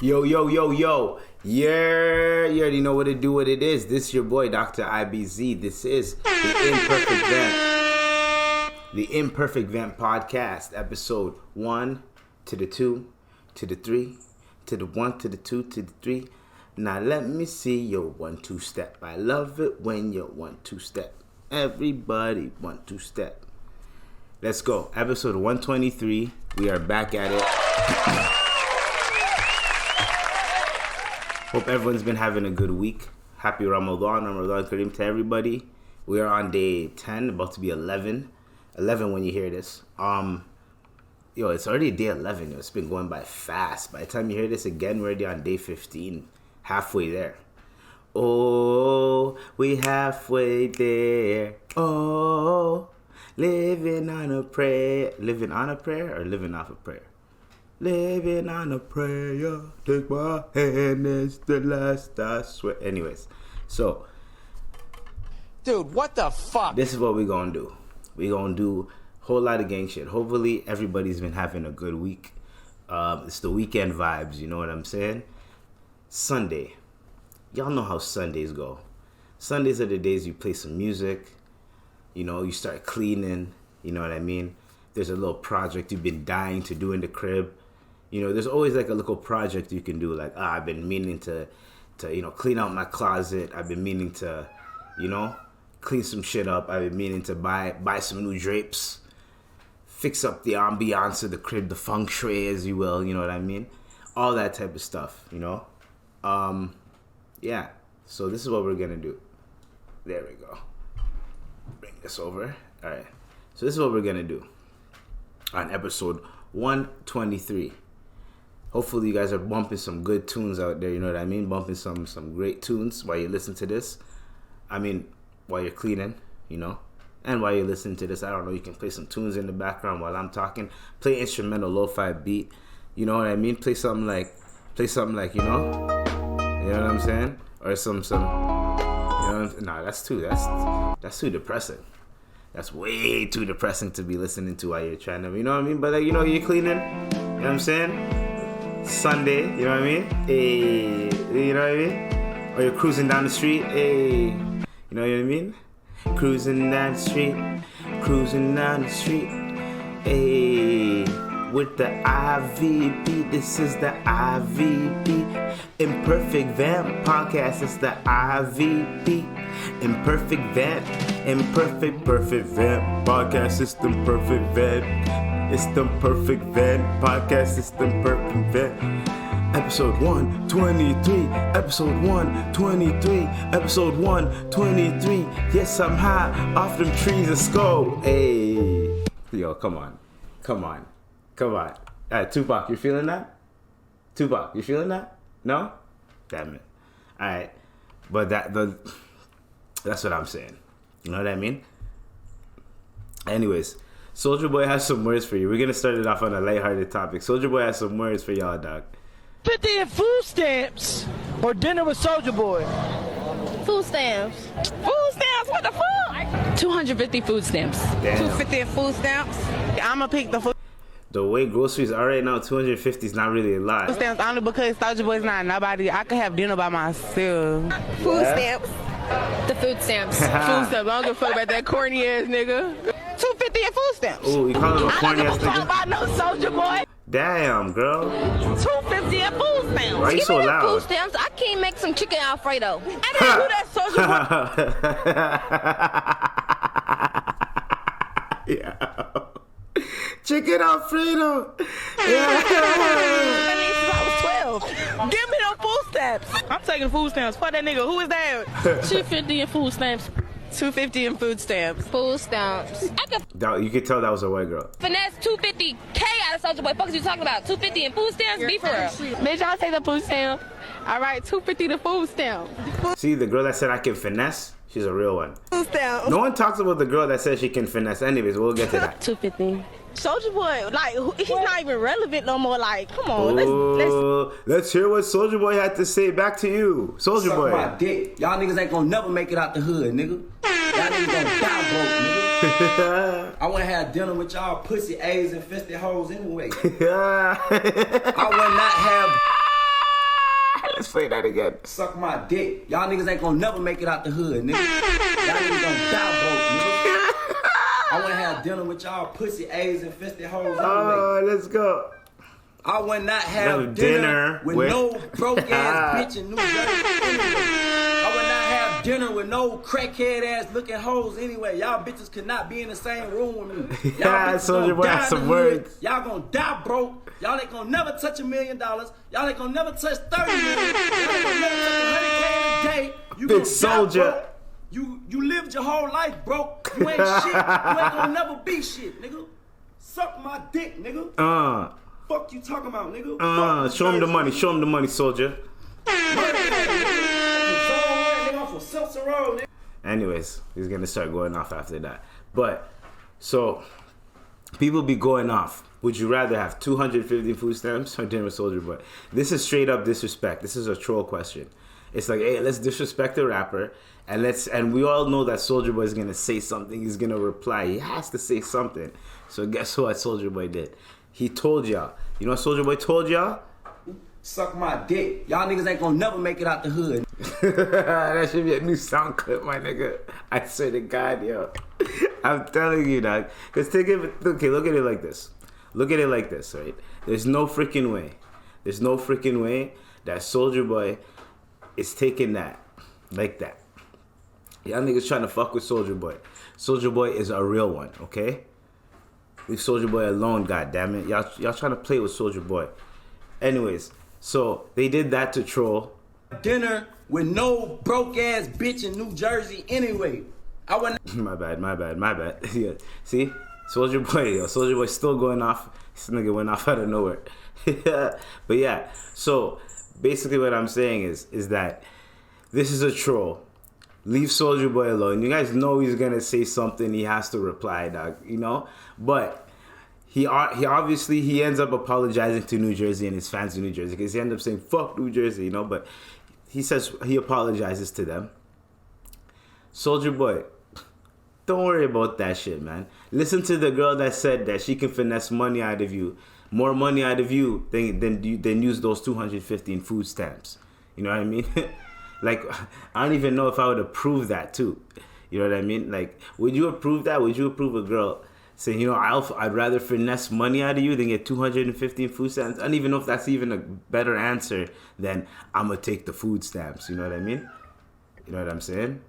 Yo. Yeah, you already know what to do, what it is. This is your boy, Dr. IBZ. This is the Imperfect Vent. The Imperfect Vent Podcast, episode 1 to the 2 to the 3 to the 1 to the 2 to the 3. Now let me see your 1-2 step. I love it when you 1-2 step. Everybody 1-2 step. Let's go. Episode 123. We are back at it. Hope everyone's been having a good week. Happy Ramadan Kareem to everybody. We are on day 10, about to be 11. 11 when you hear this. It's already day 11. It's been going by fast. By the time you hear this again, we're already on day 15. Halfway there. Oh, we halfway there. Oh, living on a prayer. Living on a prayer or living off a prayer? Living on a prayer. Take my hand, it's the last I swear. Anyways, so. Dude, what the fuck? This is what we're going to do. We're going to do a whole lot of gang shit. Hopefully, everybody's been having a good week. It's the weekend vibes, you know what I'm saying? Sunday. Y'all know how Sundays go. Sundays are the days you play some music. You know, you start cleaning. You know what I mean? There's a little project you've been dying to do in the crib. You know, there's always like a little project you can do. Like, I've been meaning to clean out my closet. I've been meaning to, clean some shit up. I've been meaning to buy some new drapes. Fix up the ambiance of the crib, the feng shui, as you will. You know what I mean? All that type of stuff, Yeah. So this is what we're going to do. There we go. Bring this over. All right. So this is what we're going to do on episode 123. Hopefully you guys are bumping some good tunes out there, you know what I mean? Bumping some great tunes while you listen to this. I mean, while you're cleaning, And while you're listening to this, I don't know, you can play some tunes in the background while I'm talking. Play instrumental lo-fi beat. You know what I mean? Play something like, you know what I'm saying? Or that's too depressing. That's way too depressing to be listening to while you're trying to, you know what I mean? But you're cleaning, you know what I'm saying? Sunday, you know what I mean? Hey, you know what I mean? Or you're cruising down the street, hey, you know what I mean? Cruising down the street, hey, with the IVP. This is the IVP, Imperfect Vamp Podcast. It's the IVP, Imperfect Vamp, Perfect Vamp Podcast. It's the Perfect Vamp. It's the Perfect Vamp Podcast. It's the Perfect Vamp. Episode 123. Episode 123. Episode 123. Yes, I'm high off them trees. Let's go. Hey. Yo, come on. All right, Tupac, you feeling that? No? Damn it. All right. But that's what I'm saying. You know what I mean? Anyways, Soulja Boy has some words for you. We're going to start it off on a lighthearted topic. Soulja Boy has some words for y'all, dog. 50 in food stamps or dinner with Soulja Boy? Food stamps. Food stamps? What the fuck? 250 food stamps. Damn. 250 in food stamps? I'ma pick the food The way groceries are right now, 250 is not really a lot. stamps only because Soulja Boy's not nobody. I could have dinner by myself. Food stamps. The food stamps. Food stamps. I don't give a fuck about that corny ass nigga. 250 in food stamps. Ooh, you calling him a corny ass I don't give a fuck nigga? about no Soulja Boy. Damn, girl. 250 in food stamps. Why are you Give so me the loud? food stamps. I can't make some chicken Alfredo. I didn't do that Soulja Boy. Yeah. Chicken Alfredo. Yeah. That means since I was 12. Give me them food stamps. I'm taking food stamps. Fuck that nigga. Who is that? 250 in food stamps. 250 in food stamps. Food stamps. I could You could tell that was a white girl. finesse 250K out of Soulja Boy. Fuck is you talking about? 250 in food stamps? Be for real. Bitch, I'll take the food stamp. All right, 250 the food stamp. See, the girl that said I can finesse, she's a real one. Food stamp. No one talks about the girl that says she can finesse. Anyways, we'll get to that. 250. Soulja Boy, like, he's not even relevant no more. Like, come on, Let's hear what Soulja Boy had to say. Back to you, Soulja Boy. Suck my dick. Y'all niggas ain't gonna never make it out the hood, nigga. Y'all niggas gonna die broke, nigga. I wanna have dinner with y'all pussy AIDS infested hoes anyway. I would not have explain that again. Suck my dick. Y'all niggas ain't gonna never make it out the hood, nigga. Y'all niggas gonna die broke, nigga. I wanna have dinner with y'all pussy AIDS infested hoes anyway. Oh, let's go. I would not have dinner with no broke ass bitch in New Jersey anyway. I would not have dinner with no crackhead ass looking hoes anyway. Y'all bitches could not be in the same room with me. Y'all bitches Soldier Boy has some words. Y'all gonna die broke. Y'all ain't gonna never touch $1 million. Y'all ain't gonna never touch 30 million. Y'all ain't gonna never touch 100K a day. You Big gonna Soldier. die broke. You lived your whole life broke. You ain't shit. You ain't gonna never be shit, nigga. Suck my dick, nigga. Fuck you talking about, nigga? Show him the money. Show him the money, Soldier. Anyways, he's gonna start going off after that. But so people be going off. Would you rather have 250 food stamps or dinner with Soldier Boy? This is straight up disrespect. This is a troll question. It's like, hey, let's disrespect the rapper, and we all know that Soldier Boy is gonna say something. He's gonna reply. He has to say something. So guess what Soldier Boy did? He told y'all. You know what Soldier Boy told y'all? Suck my dick. Y'all niggas ain't gonna never make it out the hood. That should be a new sound clip, my nigga. I swear to God, yo. I'm telling you, dog. Because look at it like this. Look at it like this, right? There's no freaking way. There's no freaking way that Soldier Boy is taking that like that. Y'all niggas trying to fuck with Soldier Boy. Soldier Boy is a real one, okay? Leave Soldier Boy alone, goddammit. Y'all trying to play with Soldier Boy. Anyways, so they did that to troll. Dinner with no broke ass bitch in New Jersey anyway. I wouldn't. My bad. Yeah. See? Soldier Boy still going off. This nigga went off out of nowhere. But yeah, so basically what I'm saying is that this is a troll. Leave Soldier Boy alone. You guys know he's gonna say something. He has to reply, dog. You know, but he obviously ends up apologizing to New Jersey and his fans in New Jersey because he ends up saying fuck New Jersey, you know. But he says he apologizes to them. Soldier Boy, don't worry about that shit, man. Listen to the girl that said that she can finesse money out of you, more money out of you than use those 250 in food stamps. You know what I mean? Like, I don't even know if I would approve that too. You know what I mean? Like, would you approve that? Would you approve a girl saying, you know, I'd rather finesse money out of you than get 250 in food stamps? I don't even know if that's even a better answer than I'm going to take the food stamps. You know what I mean? You know what I'm saying?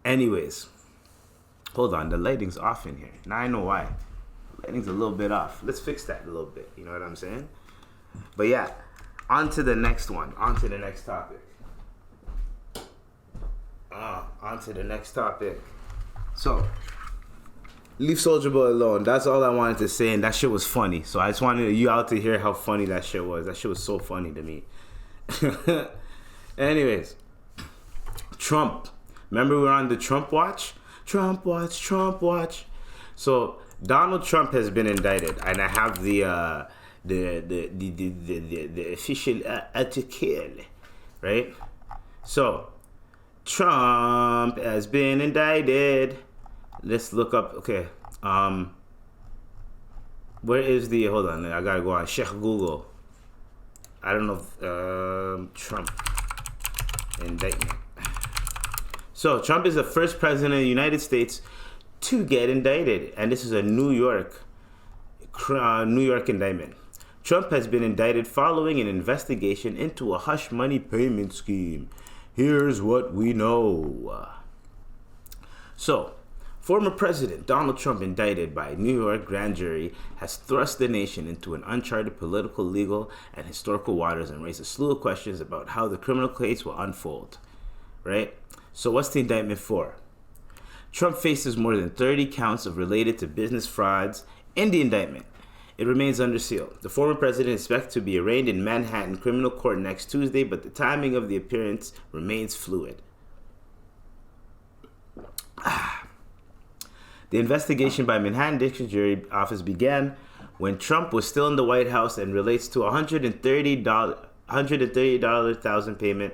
Anyways, hold on. The lighting's off in here. Now I know why. The lighting's a little bit off. Let's fix that a little bit. You know what I'm saying? But yeah, on to the next one. On to the next topic. On to the next topic. So, leave Soldier Boy alone. That's all I wanted to say, and that shit was funny. So I just wanted you out to hear how funny that shit was. That shit was so funny to me. Anyways, Trump. Remember we were on the Trump watch? Trump watch. So Donald Trump has been indicted, and I have the official article, right? So Trump has been indicted. Let's look up. Okay. Where is the? Hold on. I gotta go on. Check Google. I don't know if Trump indictment. So Trump is the first president of the United States to get indicted, and this is a New York indictment. Trump has been indicted following an investigation into a hush money payment scheme. Here's what we know. So, former President Donald Trump, indicted by a New York grand jury, has thrust the nation into an uncharted political, legal, and historical waters and raised a slew of questions about how the criminal case will unfold. Right? So what's the indictment for? Trump faces more than 30 counts of related to business frauds in the indictment. It remains under seal. The former president is expected to be arraigned in Manhattan criminal court next Tuesday, but the timing of the appearance remains fluid. The investigation by Manhattan District Jury Office began when Trump was still in the White House and relates to a $130,000 payment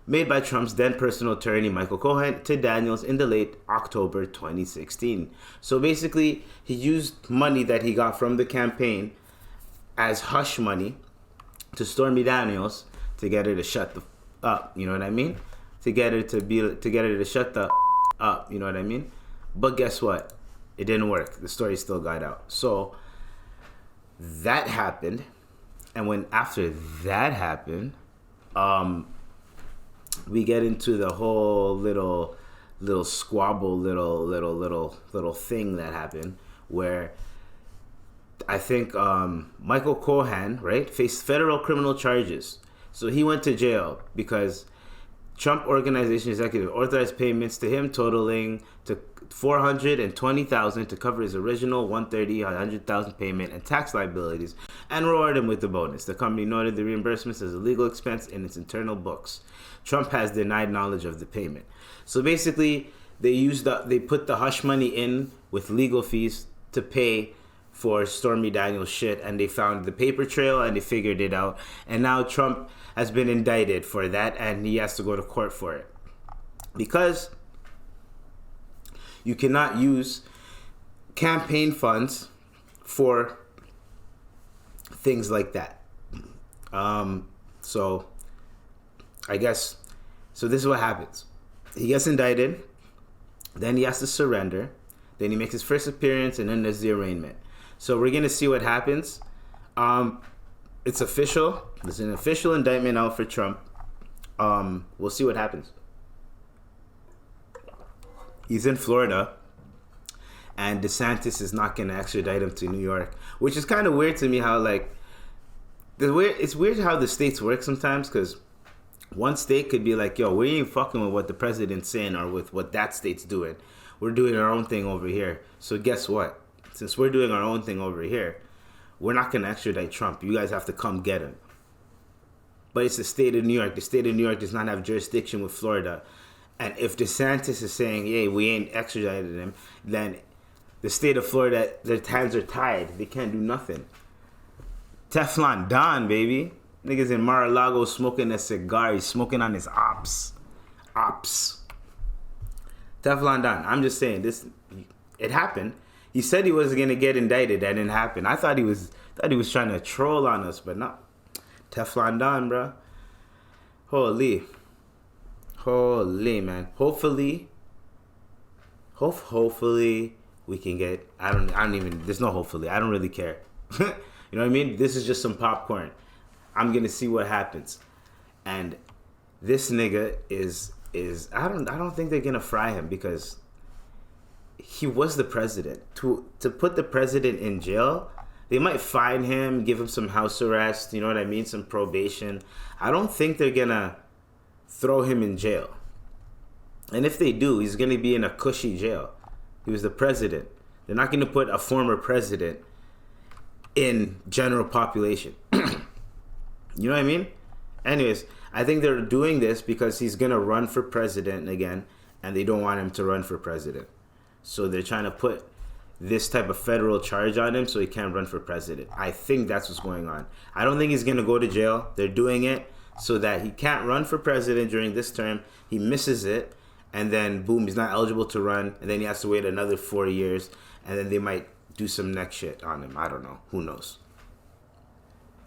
made by Trump's then personal attorney Michael Cohen to Daniels in the late October 2016. So basically, he used money that he got from the campaign as hush money to Stormy Daniels to get her to shut the up. You know what I mean? To get her to shut the up. You know what I mean? But guess what? It didn't work. The story still got out. So that happened, and when after that happened, we get into the whole little squabble, little thing that happened where I think Michael Cohen, right, faced federal criminal charges. So he went to jail because Trump Organization executive authorized payments to him totaling to $420,000 to cover his original $130,000 payment and tax liabilities, and rewarded him with the bonus. The company noted the reimbursements as a legal expense in its internal books. Trump has denied knowledge of the payment. So basically, they put the hush money in with legal fees to pay for Stormy Daniels shit, and they found the paper trail and they figured it out. And now Trump has been indicted for that, and he has to go to court for it because you cannot use campaign funds for things like that. So I guess, so this is what happens. He gets indicted, then he has to surrender, then he makes his first appearance, and then there's the arraignment. So we're going to see what happens. It's official. There's an official indictment out for Trump. We'll see what happens. He's in Florida, and DeSantis is not going to extradite him to New York, which is kind of weird to me how, like, it's weird how the states work sometimes, because one state could be like, yo, we ain't fucking with what the president's saying or with what that state's doing. We're doing our own thing over here. So guess what? Since we're doing our own thing over here, we're not going to extradite Trump. You guys have to come get him. But it's the state of New York. The state of New York does not have jurisdiction with Florida. And if DeSantis is saying, hey, we ain't extradited him, then the state of Florida, their hands are tied. They can't do nothing. Teflon Don, baby. Niggas in Mar-a-Lago smoking a cigar. He's smoking on his ops. Teflon Don. I'm just saying, it happened. He said he was going to get indicted. That didn't happen. I thought he was trying to troll on us, but no. Teflon Don, bro. Holy, man. Hopefully we can get, I don't even, there's no hopefully. I don't really care. You know what I mean? This is just some popcorn. I'm going to see what happens. And this nigga is I don't think they're going to fry him because he was the president. To put the president in jail, they might fine him, give him some house arrest, you know what I mean? Some probation. I don't think they're going to throw him in jail. And if they do, he's going to be in a cushy jail. He was the president. They're not going to put a former president in general population. You know what I mean? Anyways, I think they're doing this because he's going to run for president again, and they don't want him to run for president. So they're trying to put this type of federal charge on him so he can't run for president. I think that's what's going on. I don't think he's going to go to jail. They're doing it so that he can't run for president during this term. He misses it, and then boom, he's not eligible to run, and then he has to wait another 4 years, and then they might do some next shit on him. I don't know. Who knows?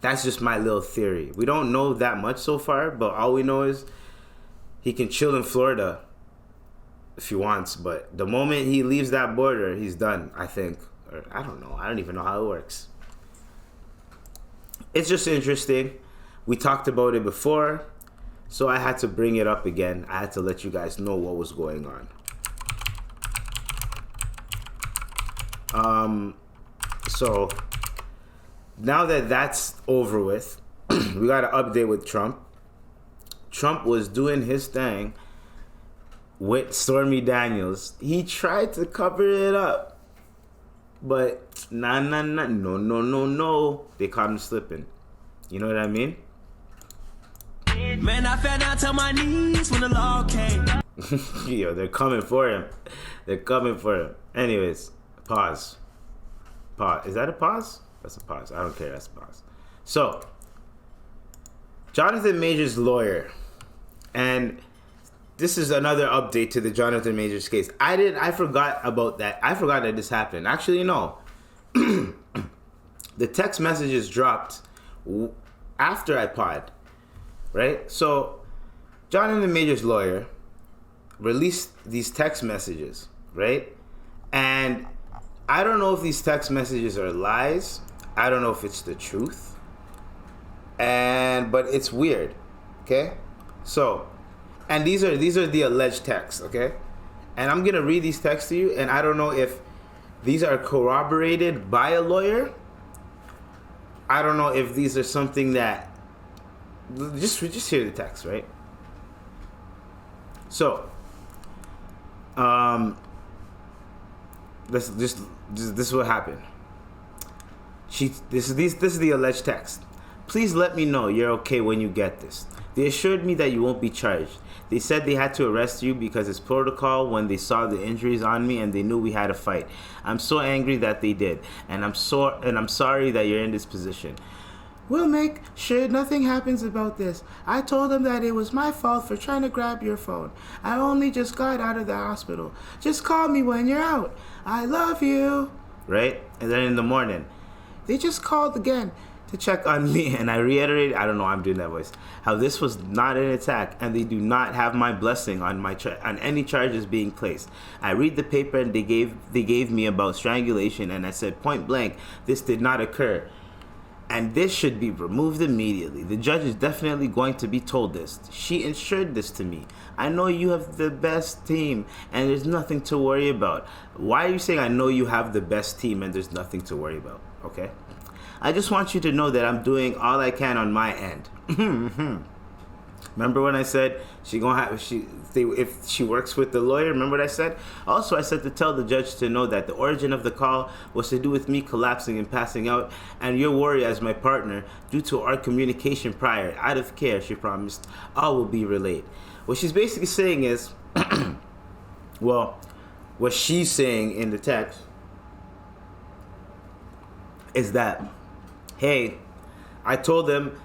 That's just my little theory. We don't know that much so far, but all we know is he can chill in Florida if he wants, but the moment he leaves that border, he's done, I think. Or I don't know. I don't even know how it works. It's just interesting. We talked about it before, so I had to bring it up again. I had to let you guys know what was going on. So now that that's over with, we got an update with Trump. Trump was doing his thing with Stormy Daniels. He tried to cover it up, but no. They caught him slipping. You know what I mean? Man, I fell down to my knees when the law came. Yo, they're coming for him. Anyways, pause. Is that a pause? That's a pause. I don't care. That's a pause. So, Jonathan Majors' lawyer, and this is another update to the Jonathan Majors case. I forgot about that. I forgot that this happened. Actually, no. The text messages dropped after I pod. right? So Jonathan Major's lawyer released these text messages, right? And I don't know if these text messages are lies. I don't know if it's the truth. But it's weird, okay? So, and these are the alleged texts, okay? And I'm gonna read these texts to you, and I don't know if these are corroborated by a lawyer. I don't know if these are something that just hear the text, right? So, this is what happened. This is the alleged text. Please let me know you're okay when you get this. They assured me that you won't be charged. They said they had to arrest you because it's protocol when they saw the injuries on me and they knew we had a fight. I'm so angry that they did, and I'm sorry that you're in this position. We'll make sure nothing happens about this. I told them that it was my fault for trying to grab your phone. I only just got out of the hospital. Just call me when you're out. I love you. Right? And then in the morning, they just called again to check on me, and I reiterated, I don't know, I'm doing that voice, how this was not an attack, and they do not have my blessing on on any charges being placed. I read the paper, and they gave me about strangulation, and I said point blank, this did not occur, and this should be removed immediately. The judge is definitely going to be told this. She ensured this to me. I know you have the best team, and there's nothing to worry about. Why are you saying I know you have the best team and there's nothing to worry about? Okay? I just want you to know that I'm doing all I can on my end. Remember when I said if she works with the lawyer? Remember what I said? Also, I said to tell the judge to know that the origin of the call was to do with me collapsing and passing out, and your worry as my partner due to our communication prior. Out of care, she promised, all will be relayed. What she's basically saying is, well, what she's saying in the text is that, hey, I told them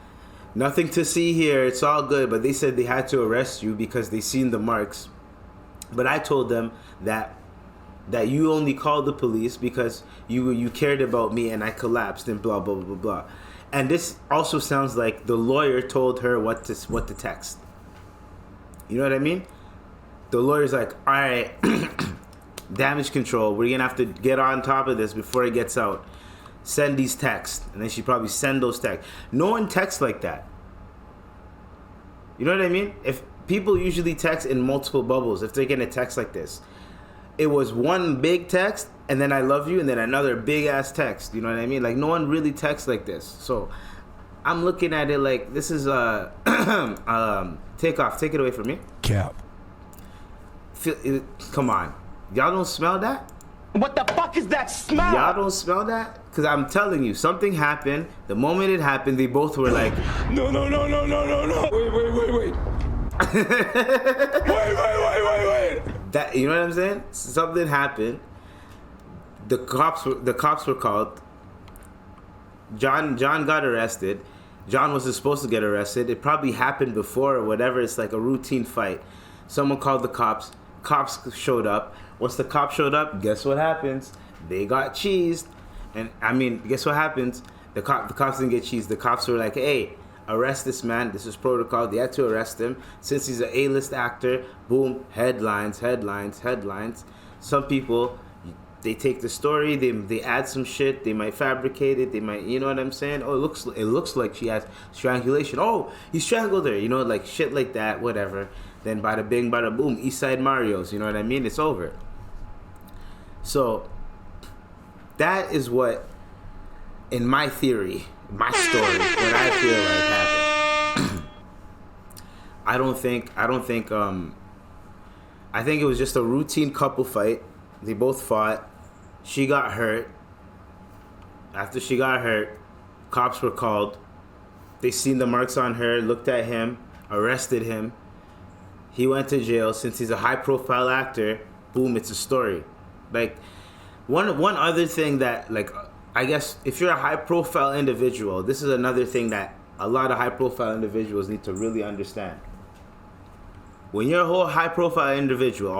nothing to see here, it's all good, but they said they had to arrest you because they seen the marks. But I told them that you only called the police because you cared about me and I collapsed and blah blah blah blah. And this also sounds like the lawyer told her what to text. You know what I mean? The lawyer's like, all right, damage control, we're gonna have to get on top of this before it gets out. Send these texts. And then she probably send those texts. No one texts like that. You know what I mean? If people usually text in multiple bubbles, if they're gonna text like this, it was one big text and then I love you and then another big ass text. You know what I mean? Like no one really texts like this. So I'm looking at it like this is take it away from me. Cap. Come on. Y'all don't smell that? What the fuck is that smell? Y'all don't smell that? Because I'm telling you, something happened. The moment it happened, they both were like, No. Wait. wait. That, you know what I'm saying? Something happened. The cops were called. John got arrested. John wasn't supposed to get arrested. It probably happened before or whatever. It's like a routine fight. Someone called the cops. Cops showed up. Once the cops showed up, guess what happens? They got cheesed. And I mean, guess what happens? The cops didn't get cheesed. The cops were like, hey, arrest this man. This is protocol. They had to arrest him. Since he's an A-list actor, boom, headlines. Some people, they take the story, they add some shit, they might fabricate it, they might, you know what I'm saying? Oh, it looks like she has strangulation. Oh, he strangled her, you know, like shit like that, whatever. Then bada bing, bada boom, East Side Marios, you know what I mean? It's over. So, that is what, in my theory, my story, what I feel like happened. I think it was just a routine couple fight. They both fought. She got hurt. After she got hurt, cops were called. They seen the marks on her, looked at him, arrested him. He went to jail. Since he's a high-profile actor, boom, it's a story. Like, one other thing that, like, I guess if you're a high-profile individual, this is another thing that a lot of high-profile individuals need to really understand. When you're a whole high-profile individual,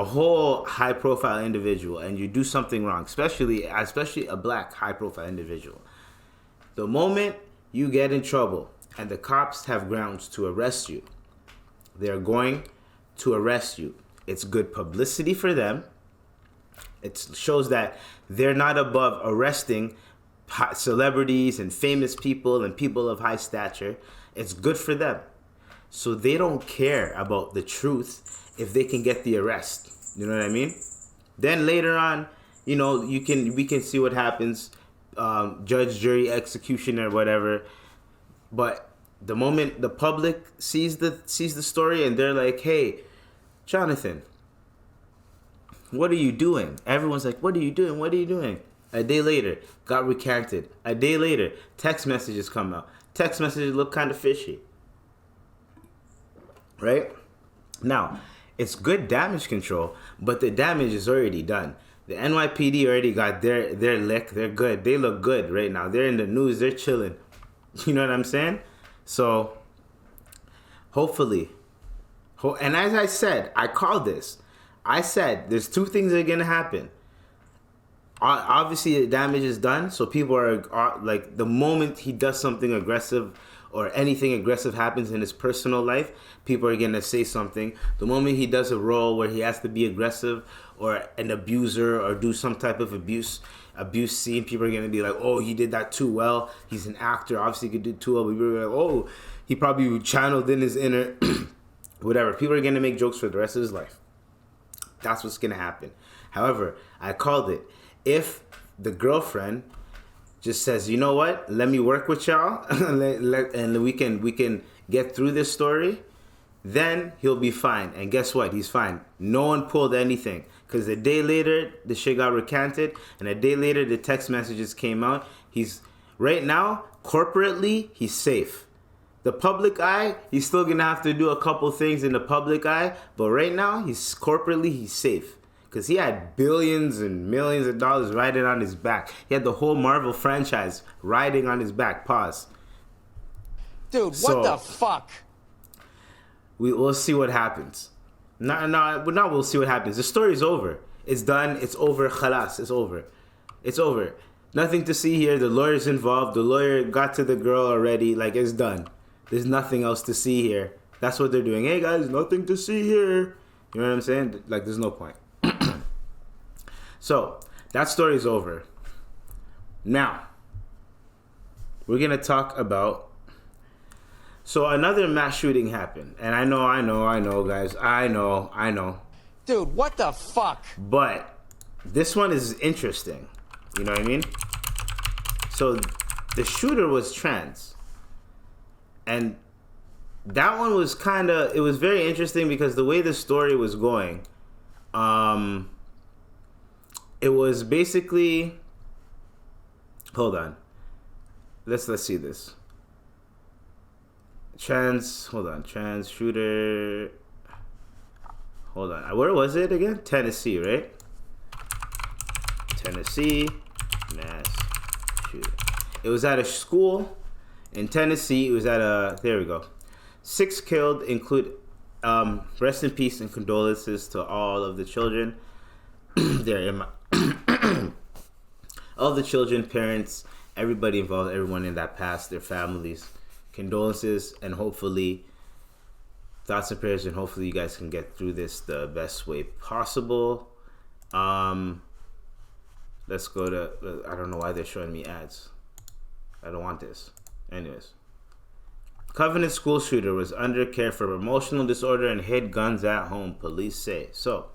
and you do something wrong, especially a black high-profile individual, the moment you get in trouble, and the cops have grounds to arrest you, they're going to arrest you. It's good publicity for them. It shows that they're not above arresting celebrities and famous people and people of high stature. It's good for them. So they don't care about the truth if they can get the arrest. You know what I mean? Then later on, you know, we can see what happens, judge, jury, execution, or whatever. But the moment the public sees the story and they're like, "Hey, Jonathan, what are you doing?" Everyone's like, "What are you doing? What are you doing?" A day later, got recanted. A day later, text messages come out. Text messages look kind of fishy. Right? Now, it's good damage control, but the damage is already done. The NYPD already got their lick. They're good. They look good right now. They're in the news. They're chilling. You know what I'm saying? So, hopefully. And as I said, I called this. I said, there's two things that are going to happen. Obviously, the damage is done. So people are like, the moment he does something aggressive or anything aggressive happens in his personal life, people are going to say something. The moment he does a role where he has to be aggressive or an abuser or do some type of abuse scene, people are going to be like, "Oh, he did that too well. He's an actor. Obviously, he could do too well." But people are like, "Oh, he probably channeled in his inner..." Whatever. People are going to make jokes for the rest of his life. That's what's going to happen. However, I called it. If the girlfriend just says, "You know what? Let me work with y'all, and we can get through this story," then he'll be fine. And guess what? He's fine. No one pulled anything. Because a day later, the shit got recanted. And a day later, the text messages came out. Right now, corporately, he's safe. The public eye, he's still going to have to do a couple things in the public eye. But right now, he's safe. Because he had billions and millions of dollars riding on his back. He had the whole Marvel franchise riding on his back. Pause. Dude, what the fuck? We'll see what happens. No, we'll see what happens. The story's over. It's done. It's over. Khalas. It's over. It's over. Nothing to see here. The lawyer's involved. The lawyer got to the girl already. Like, it's done. There's nothing else to see here. That's what they're doing. Hey, guys, nothing to see here. You know what I'm saying? Like, there's no point. So, that story's over. Now, we're going to talk about... So, another mass shooting happened. And I know, guys. I know. Dude, what the fuck? But this one is interesting. You know what I mean? So, the shooter was trans. And that one was it was very interesting because the way the story was going... It was basically... Hold on. Let's see this. Trans shooter. Hold on. Where was it again? Tennessee, right? Tennessee mass shooter. It was at a school in Tennessee. It was at there we go. 6 killed, include rest in peace and condolences to all of the children. All the children, parents, everybody involved, everyone in that passed, their families. Condolences, and hopefully thoughts and prayers, and hopefully you guys can get through this the best way possible. Let's go to... I don't know why they're showing me ads. I don't want this. Anyways. Covenant school shooter was under care for emotional disorder and hid guns at home, police say. So,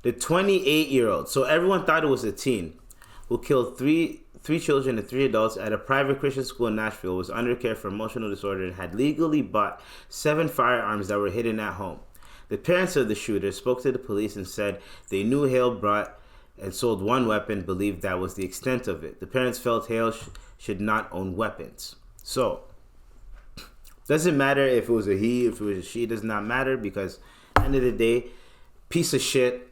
the 28-year-old... So, everyone thought it was a teen who killed three children and 3 adults at a private Christian school in Nashville, was under care for emotional disorder, and had legally bought 7 firearms that were hidden at home. The parents of the shooter spoke to the police and said they knew Hale brought and sold 1 weapon, believed that was the extent of it. The parents felt Hale should not own weapons. So, doesn't matter if it was a he, if it was a she, does not matter, because at the end of the day, piece of shit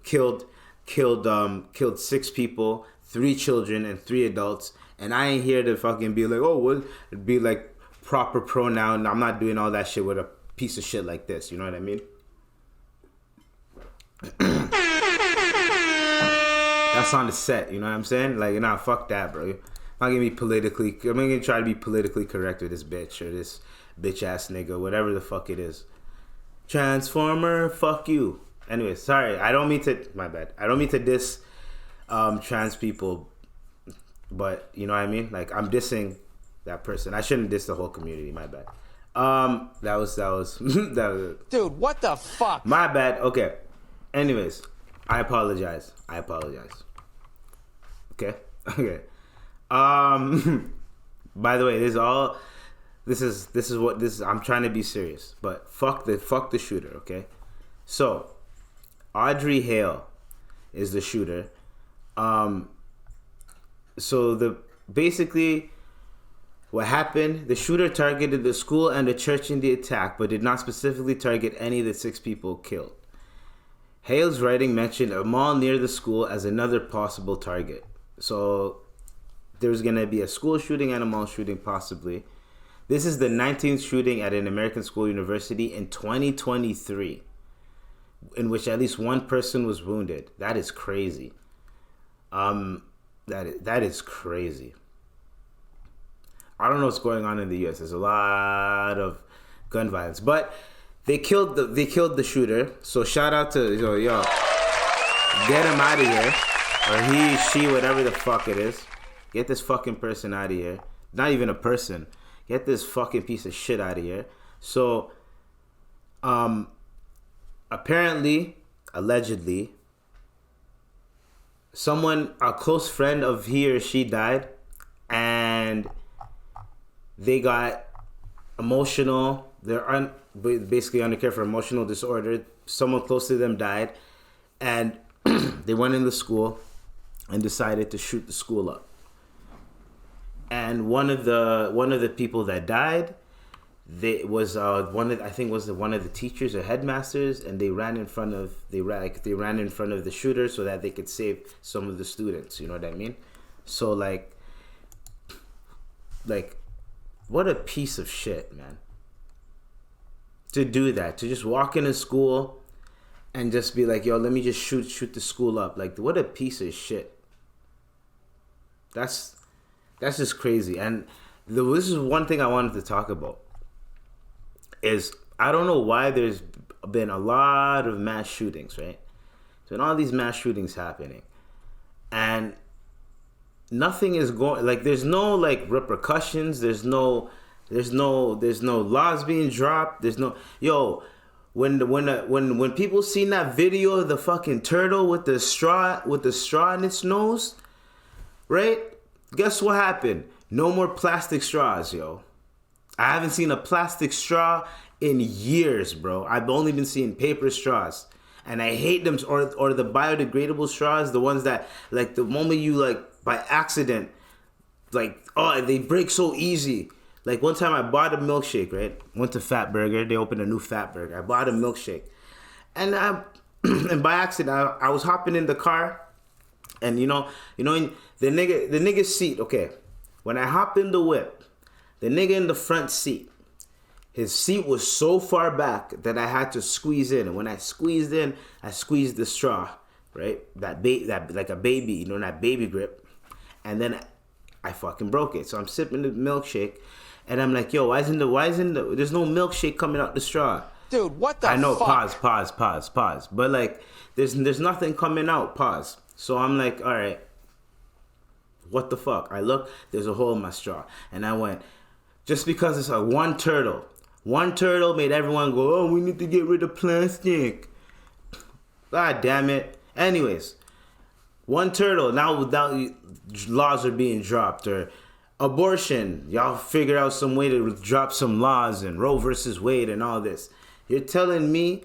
killed 6 people, 3 children and 3 adults, and I ain't here to fucking be like, oh, what? It'd be like proper pronoun. I'm not doing all that shit with a piece of shit like this. You know what I mean? That's on the set. You know what I'm saying? Like, nah, fuck that, bro. I'm gonna try to be politically correct with this bitch or this bitch ass nigga, whatever the fuck it is. Transformer, fuck you. Anyway, sorry, my bad. I don't mean to diss trans people, but you know what I mean? Like, I'm dissing that person. I shouldn't diss the whole community, my bad. That was Dude, what the fuck? My bad. Okay. Anyways, I apologize. Okay. By the way, I'm trying to be serious, but fuck the shooter, okay? So, Audrey Hale is the shooter. Basically what happened, the shooter targeted the school and the church in the attack, but did not specifically target any of the 6 people killed. Hale's writing mentioned a mall near the school as another possible target. So there's going to be a school shooting and a mall shooting possibly. This is the 19th shooting at an American school university in 2023, in which at least one person was wounded. That is crazy. That is crazy. I don't know what's going on in the U.S. There's a lot of gun violence, but they killed the shooter. So shout out to yo, get him out of here, or he, she, whatever the fuck it is. Get this fucking person out of here. Not even a person. Get this fucking piece of shit out of here. So, apparently, allegedly, a close friend of he or she died, and they got emotional. They're basically under care for emotional disorder. Someone close to them died, and they went in the school and decided to shoot the school up. And one of the people that died, was one of the teachers or headmasters, and they ran in front of the shooter so that they could save some of the students. You know what I mean? So like what a piece of shit, man. To do that, to just walk into school and just be like, yo, let me just shoot the school up. Like, what a piece of shit. That's just crazy. And this is one thing I wanted to talk about. Is I don't know why there's been a lot of mass shootings, right? So all these mass shootings happening, and nothing is going, like, there's no like repercussions. There's no laws being dropped. There's no, yo, when people seen that video of the fucking turtle with the straw in its nose, right? Guess what happened? No more plastic straws, yo. I haven't seen a plastic straw in years, bro. I've only been seeing paper straws. And I hate them, or the biodegradable straws, the ones that, like, the moment you, like, by accident, like, oh, they break so easy. Like, one time I bought a milkshake, right? Went to Fat Burger. They opened a new Fat Burger. I bought a milkshake. And and by accident, I was hopping in the car. And, you know, the nigga's seat, okay. When I hop in the whip, the nigga in the front seat, his seat was so far back that I had to squeeze in. And when I squeezed in, I squeezed the straw, right? That like a baby, you know, that baby grip. And then I fucking broke it. So I'm sipping the milkshake, and I'm like, yo, why isn't there's no milkshake coming out the straw? Dude, what the fuck? I know, pause. But like, there's nothing coming out, pause. So I'm like, all right, what the fuck? I look, there's a hole in my straw. And I went, just because it's a one turtle made everyone go, oh, we need to get rid of plastic. God damn it. Anyways, one turtle, now without laws are being dropped, or abortion, y'all figure out some way to drop some laws, and Roe versus Wade and all this. You're telling me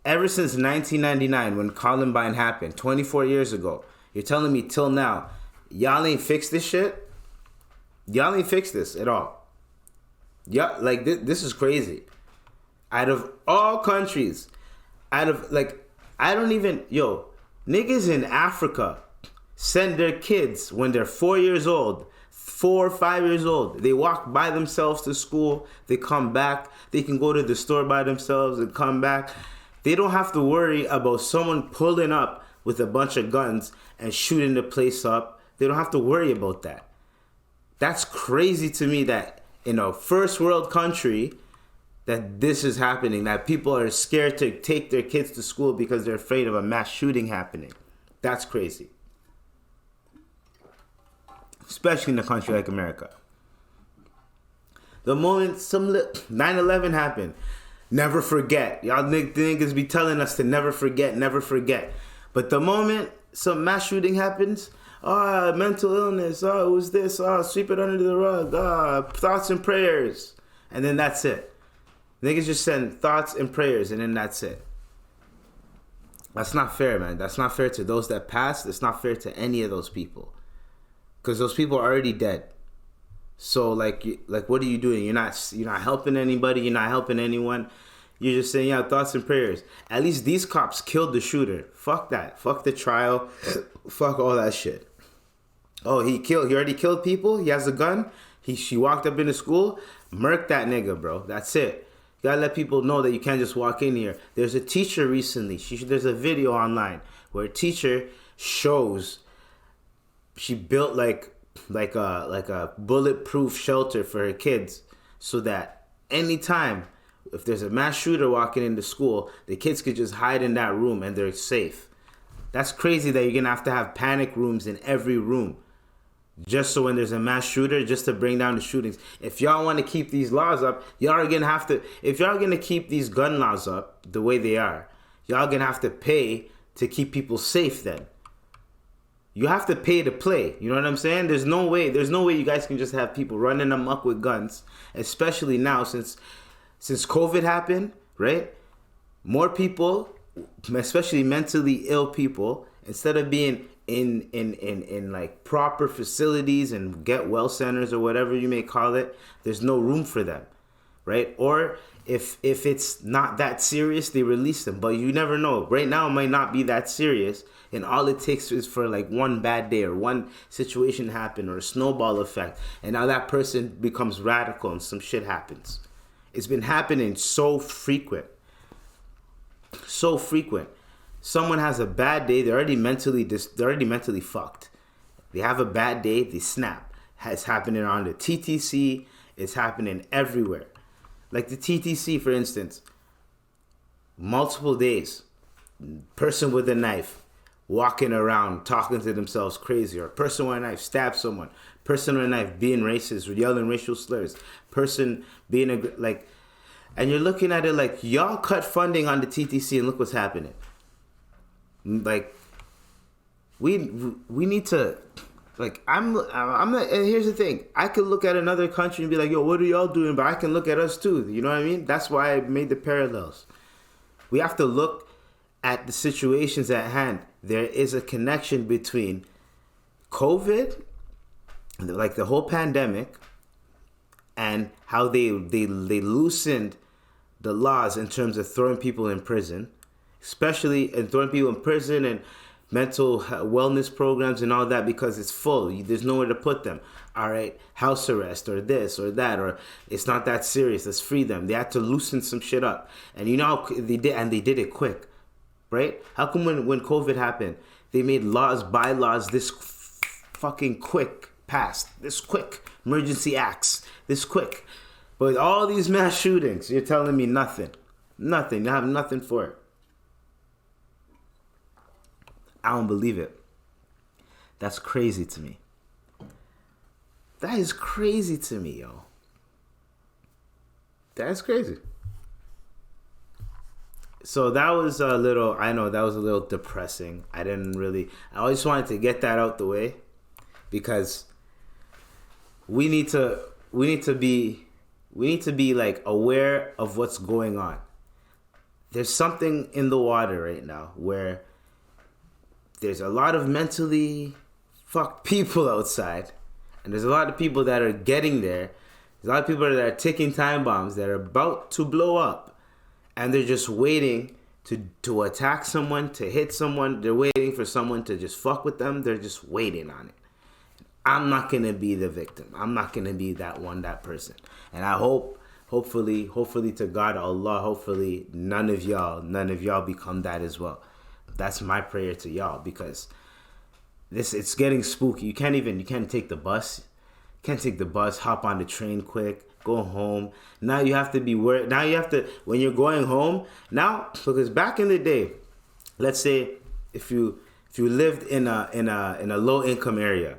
ever since 1999 when Columbine happened, 24 years ago, you're telling me till now, y'all ain't fixed this shit? Y'all ain't fixed this at all. Yeah, like, this is crazy. Out of all countries, niggas in Africa send their kids when they're 4 or 5 years old. They walk by themselves to school. They come back. They can go to the store by themselves and come back. They don't have to worry about someone pulling up with a bunch of guns and shooting the place up. They don't have to worry about that. That's crazy to me that in a first world country that this is happening, that people are scared to take their kids to school because they're afraid of a mass shooting happening. That's crazy. Especially in a country like America. The moment 9/11 happened, never forget. Y'all niggas be telling us to never forget, never forget. But the moment some mass shooting happens, mental illness, it was this, sweep it under the rug, thoughts and prayers. And then that's it. Niggas just send thoughts and prayers and then that's it. That's not fair, man. That's not fair to those that passed. It's not fair to any of those people. Because those people are already dead. So like what are you doing? You're not helping anybody. You're not helping anyone. You're just saying, thoughts and prayers. At least these cops killed the shooter. Fuck that. Fuck the trial. Fuck all that shit. Oh, he already killed people? He has a gun? She walked up into school? Murk that nigga, bro. That's it. You gotta let people know that you can't just walk in here. There's a teacher recently. There's a video online where a teacher shows she built like a bulletproof shelter for her kids so that anytime if there's a mass shooter walking into school, the kids could just hide in that room and they're safe. That's crazy that you're gonna have to have panic rooms in every room just so when there's a mass shooter, just to bring down the shootings. If y'all want to keep these laws up, y'all are gonna have to. If y'all gonna keep these gun laws up the way they are, y'all gonna have to pay to keep people safe. Then you have to pay to play. You know what I'm saying? There's no way you guys can just have people running amok with guns, especially now since COVID happened, right? More people, especially mentally ill people, instead of being in like proper facilities and get well centers or whatever you may call it, there's no room for them, right? Or if it's not that serious, they release them. But you never know. Right now it might not be that serious, and all it takes is for like one bad day or one situation happen or a snowball effect, and now that person becomes radical and some shit happens. It's been happening so frequent. Someone has a bad day, they're already mentally fucked. They have a bad day, they snap. It's happening on the TTC, it's happening everywhere. Like the TTC, for instance, multiple days, person with a knife, walking around, talking to themselves crazy, or person with a knife stabs someone, person with a knife being racist or yelling racial slurs, person being and you're looking at it like, y'all cut funding on the TTC and look what's happening. Like, we need to, like, I'm not, and here's the thing, I could look at another country and be like, yo, what are y'all doing? But I can look at us too, you know what I mean? That's why I made the parallels. We have to look at the situations at hand. There is a connection between COVID, like the whole pandemic, and how they loosened the laws in terms of throwing people in prison, especially in throwing people in prison and mental wellness programs and all that, because it's full. There's nowhere to put them. All right, house arrest or this or that, or it's not that serious. Let's free them. They had to loosen some shit up, and you know they did, and they did it quick, right? How come when COVID happened, they made bylaws this fucking quick, passed this quick, emergency acts this quick, but all these mass shootings, you're telling me nothing. You have nothing for it. I don't believe it. That's crazy to me. That is crazy to me, yo. That's crazy. So that was a little depressing. I just wanted to get that out the way, because we need to be like aware of what's going on. There's something in the water right now where there's a lot of mentally fucked people outside, and there's a lot of people that are getting there. There's a lot of people that are ticking time bombs that are about to blow up, and they're just waiting to attack someone, to hit someone. They're waiting for someone to just fuck with them. They're just waiting on it. I'm not gonna be the victim. I'm not gonna be that person. And I hopefully to God, Allah, hopefully none of y'all become that as well. That's my prayer to y'all, because it's getting spooky. You can't take the bus, Can't take the bus, hop on the train quick, go home. Now you have to be worried. Now you have to, when you're going home, now, because back in the day, let's say if you lived in a low income area,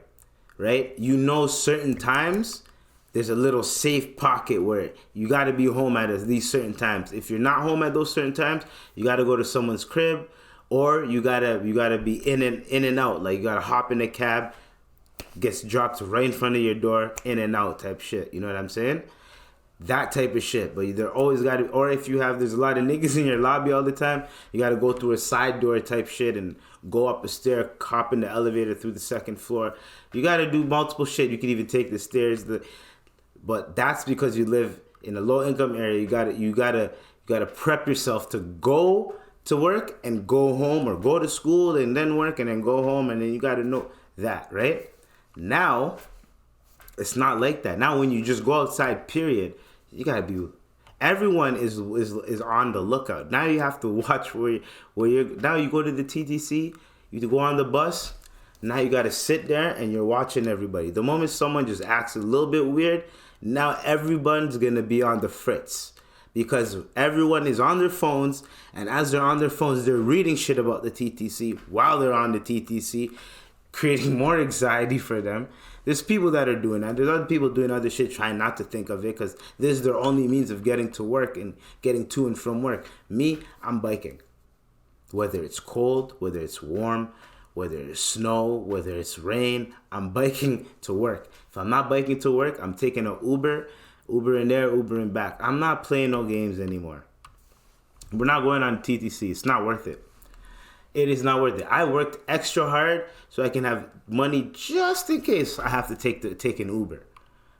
right? You know certain times there's a little safe pocket where you got to be home at these certain times. If you're not home at those certain times, you got to go to someone's crib, or you gotta be in and out. Like you gotta hop in a cab, gets dropped right in front of your door, in and out type shit. You know what I'm saying? That type of shit. But there always got to, or if there's a lot of niggas in your lobby all the time, you got to go through a side door type shit and go up a stair, hop in the elevator through the second floor. You got to do multiple shit. You can even take the stairs. But that's because you live in a low income area. You gotta prep yourself to go to work and go home, or go to school and then work and then go home, and then you got to know that, right? Now, it's not like that. Now, when you just go outside, period, you got to be, everyone is on the lookout. Now you have to watch where you're, now you go to the TTC, you go on the bus, now you got to sit there and you're watching everybody. The moment someone just acts a little bit weird, now everyone's going to be on the fritz. Because everyone is on their phones, and as they're on their phones, they're reading shit about the TTC while they're on the TTC, creating more anxiety for them. There's people that are doing that. There's other people doing other shit, trying not to think of it, because this is their only means of getting to work and getting to and from work. Me, I'm biking. Whether it's cold, whether it's warm, whether it's snow, whether it's rain, I'm biking to work. If I'm not biking to work, I'm taking an Uber in there, Uber in back. I'm not playing no games anymore. We're not going on TTC. It's not worth it. It is not worth it. I worked extra hard so I can have money just in case I have to take an Uber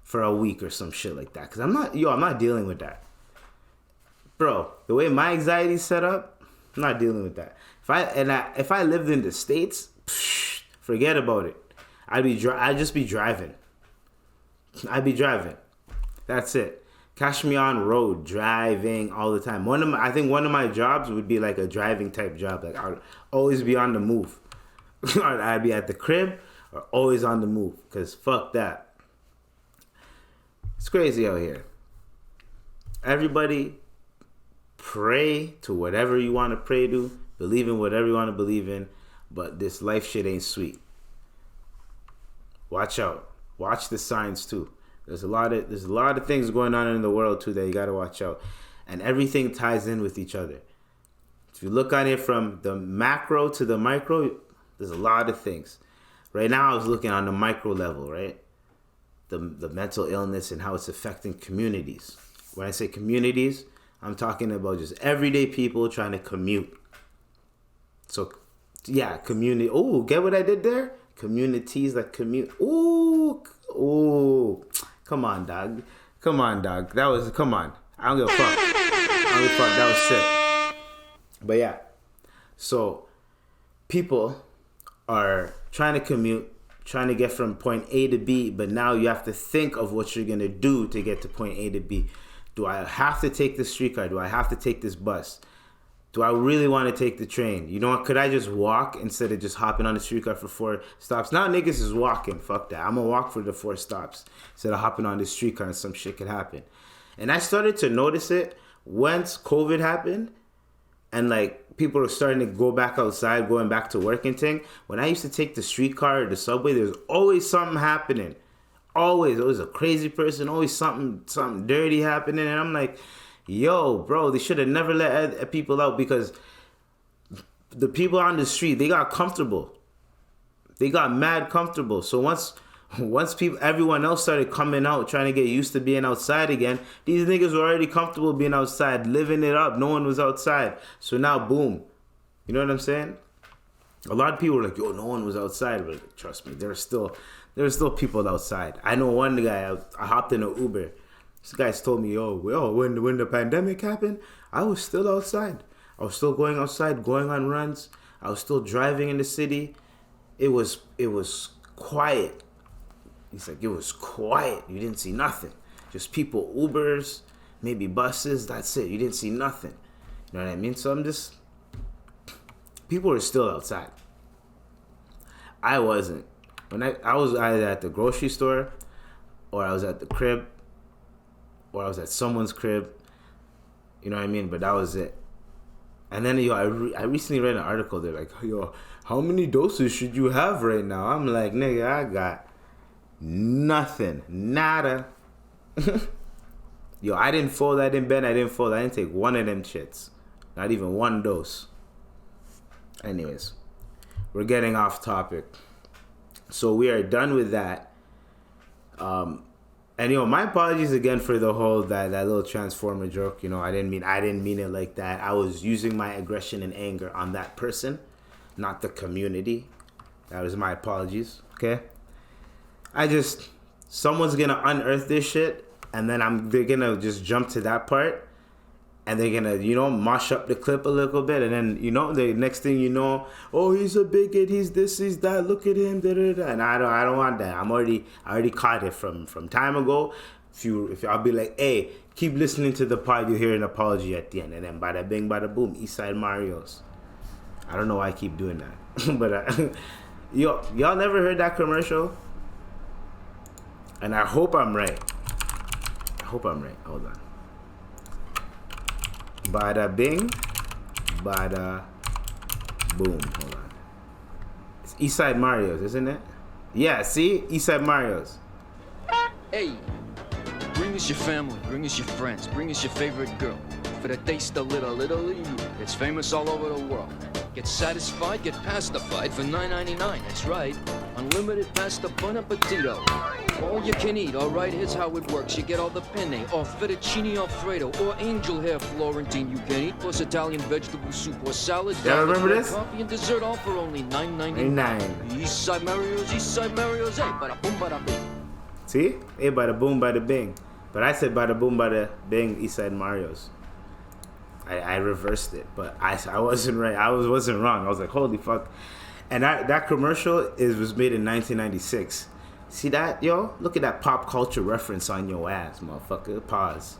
for a week or some shit like that. Cause I'm not dealing with that. Bro, the way my anxiety's set up, I'm not dealing with that. If I lived in the States, forget about it. I'd just be driving. I'd be driving. That's it. Catch me on road, driving all the time. I think one of my jobs would be like a driving type job. Like I'd always be on the move. I'd be at the crib or always on the move. Because fuck that. It's crazy out here. Everybody pray to whatever you want to pray to. Believe in whatever you want to believe in. But this life shit ain't sweet. Watch out. Watch the signs too. There's a lot of things going on in the world too that you gotta watch out, and everything ties in with each other. If you look at it from the macro to the micro, there's a lot of things. Right now, I was looking on the micro level, right? The mental illness and how it's affecting communities. When I say communities, I'm talking about just everyday people trying to commute. So, yeah, community. Oh, get what I did there? Communities that commute. Ooh. Come on, dog. Come on. I don't give a fuck. That was sick. But yeah. So, people are trying to commute, trying to get from point A to B, but now you have to think of what you're going to do to get to point A to B. Do I have to take the streetcar? Do I have to take this bus? Do I really want to take the train? You know what? Could I just walk instead of just hopping on the streetcar for 4 stops? Now niggas is walking. Fuck that. I'm going to walk for the 4 stops instead of hopping on the streetcar and some shit could happen. And I started to notice it once COVID happened and like people were starting to go back outside, going back to work and thing. When I used to take the streetcar or the subway, there was always something happening. Always. It was a crazy person. Always something dirty happening. And I'm like, yo, bro, they should have never let people out, because the people on the street, they got comfortable. They got mad comfortable. So once everyone else started coming out, trying to get used to being outside again, these niggas were already comfortable being outside, living it up. No one was outside. So now, boom. You know what I'm saying? A lot of people were like, yo, no one was outside. But trust me, there were still people outside. I know one guy, I hopped in an Uber. This guy's told me, when the pandemic happened, I was still outside. I was still going outside, going on runs. I was still driving in the city. It was quiet. He's like, it was quiet. You didn't see nothing. Just people, Ubers, maybe buses. That's it. You didn't see nothing. You know what I mean? So people are still outside. I wasn't. When I was either at the grocery store, or I was at the crib, or I was at someone's crib. You know what I mean? But that was it. And then, yo, I recently read an article. They're like, yo, how many doses should you have right now? I'm like, nigga, I got nothing. Nada. Yo, I didn't fold that in bed. I didn't take one of them shits. Not even one dose. Anyways, we're getting off topic. So we are done with that. And yo, my apologies again for the whole that little transformer joke. You know, I didn't mean it like that. I was using my aggression and anger on that person, not the community. That was my apologies. Okay. Someone's gonna unearth this shit, and then they're gonna just jump to that part, and they're gonna, you know, mash up the clip a little bit, and then, you know, the next thing you know, oh, he's a bigot, he's this, he's that, look at him, da da da. And I don't want that. I already caught it from time ago. If I'll be like, hey, keep listening to the pod, you'll hear an apology at the end, and then bada bing, bada boom, Eastside Mario's. I don't know why I keep doing that, but y'all never heard that commercial? And I hope I'm right. Hold on. Bada bing, bada boom. Hold on. It's Eastside Mario's, isn't it? Yeah, see? Eastside Mario's. Hey, bring us your family, bring us your friends, bring us your favorite girl. For the taste of little you. It's famous all over the world. Get satisfied, get pacified for $9.99. That's right. Unlimited pasta bon appetito. All you can eat, alright, here's how it works. You get all the penne, or fettuccine Alfredo, or angel hair Florentine you can eat, plus Italian vegetable soup, or salad, remember this? coffee, and dessert, all for only $9.99. Eastside Mario's, hey, bada boom, bada bing. See? Hey, bada boom, bada bing. But I said bada boom, bada bing, Eastside Mario's. I reversed it, but I wasn't right. I wasn't wrong. I was like, holy fuck. And that commercial was made in 1996. See that, yo? Look at that pop culture reference on your ass, motherfucker. Pause.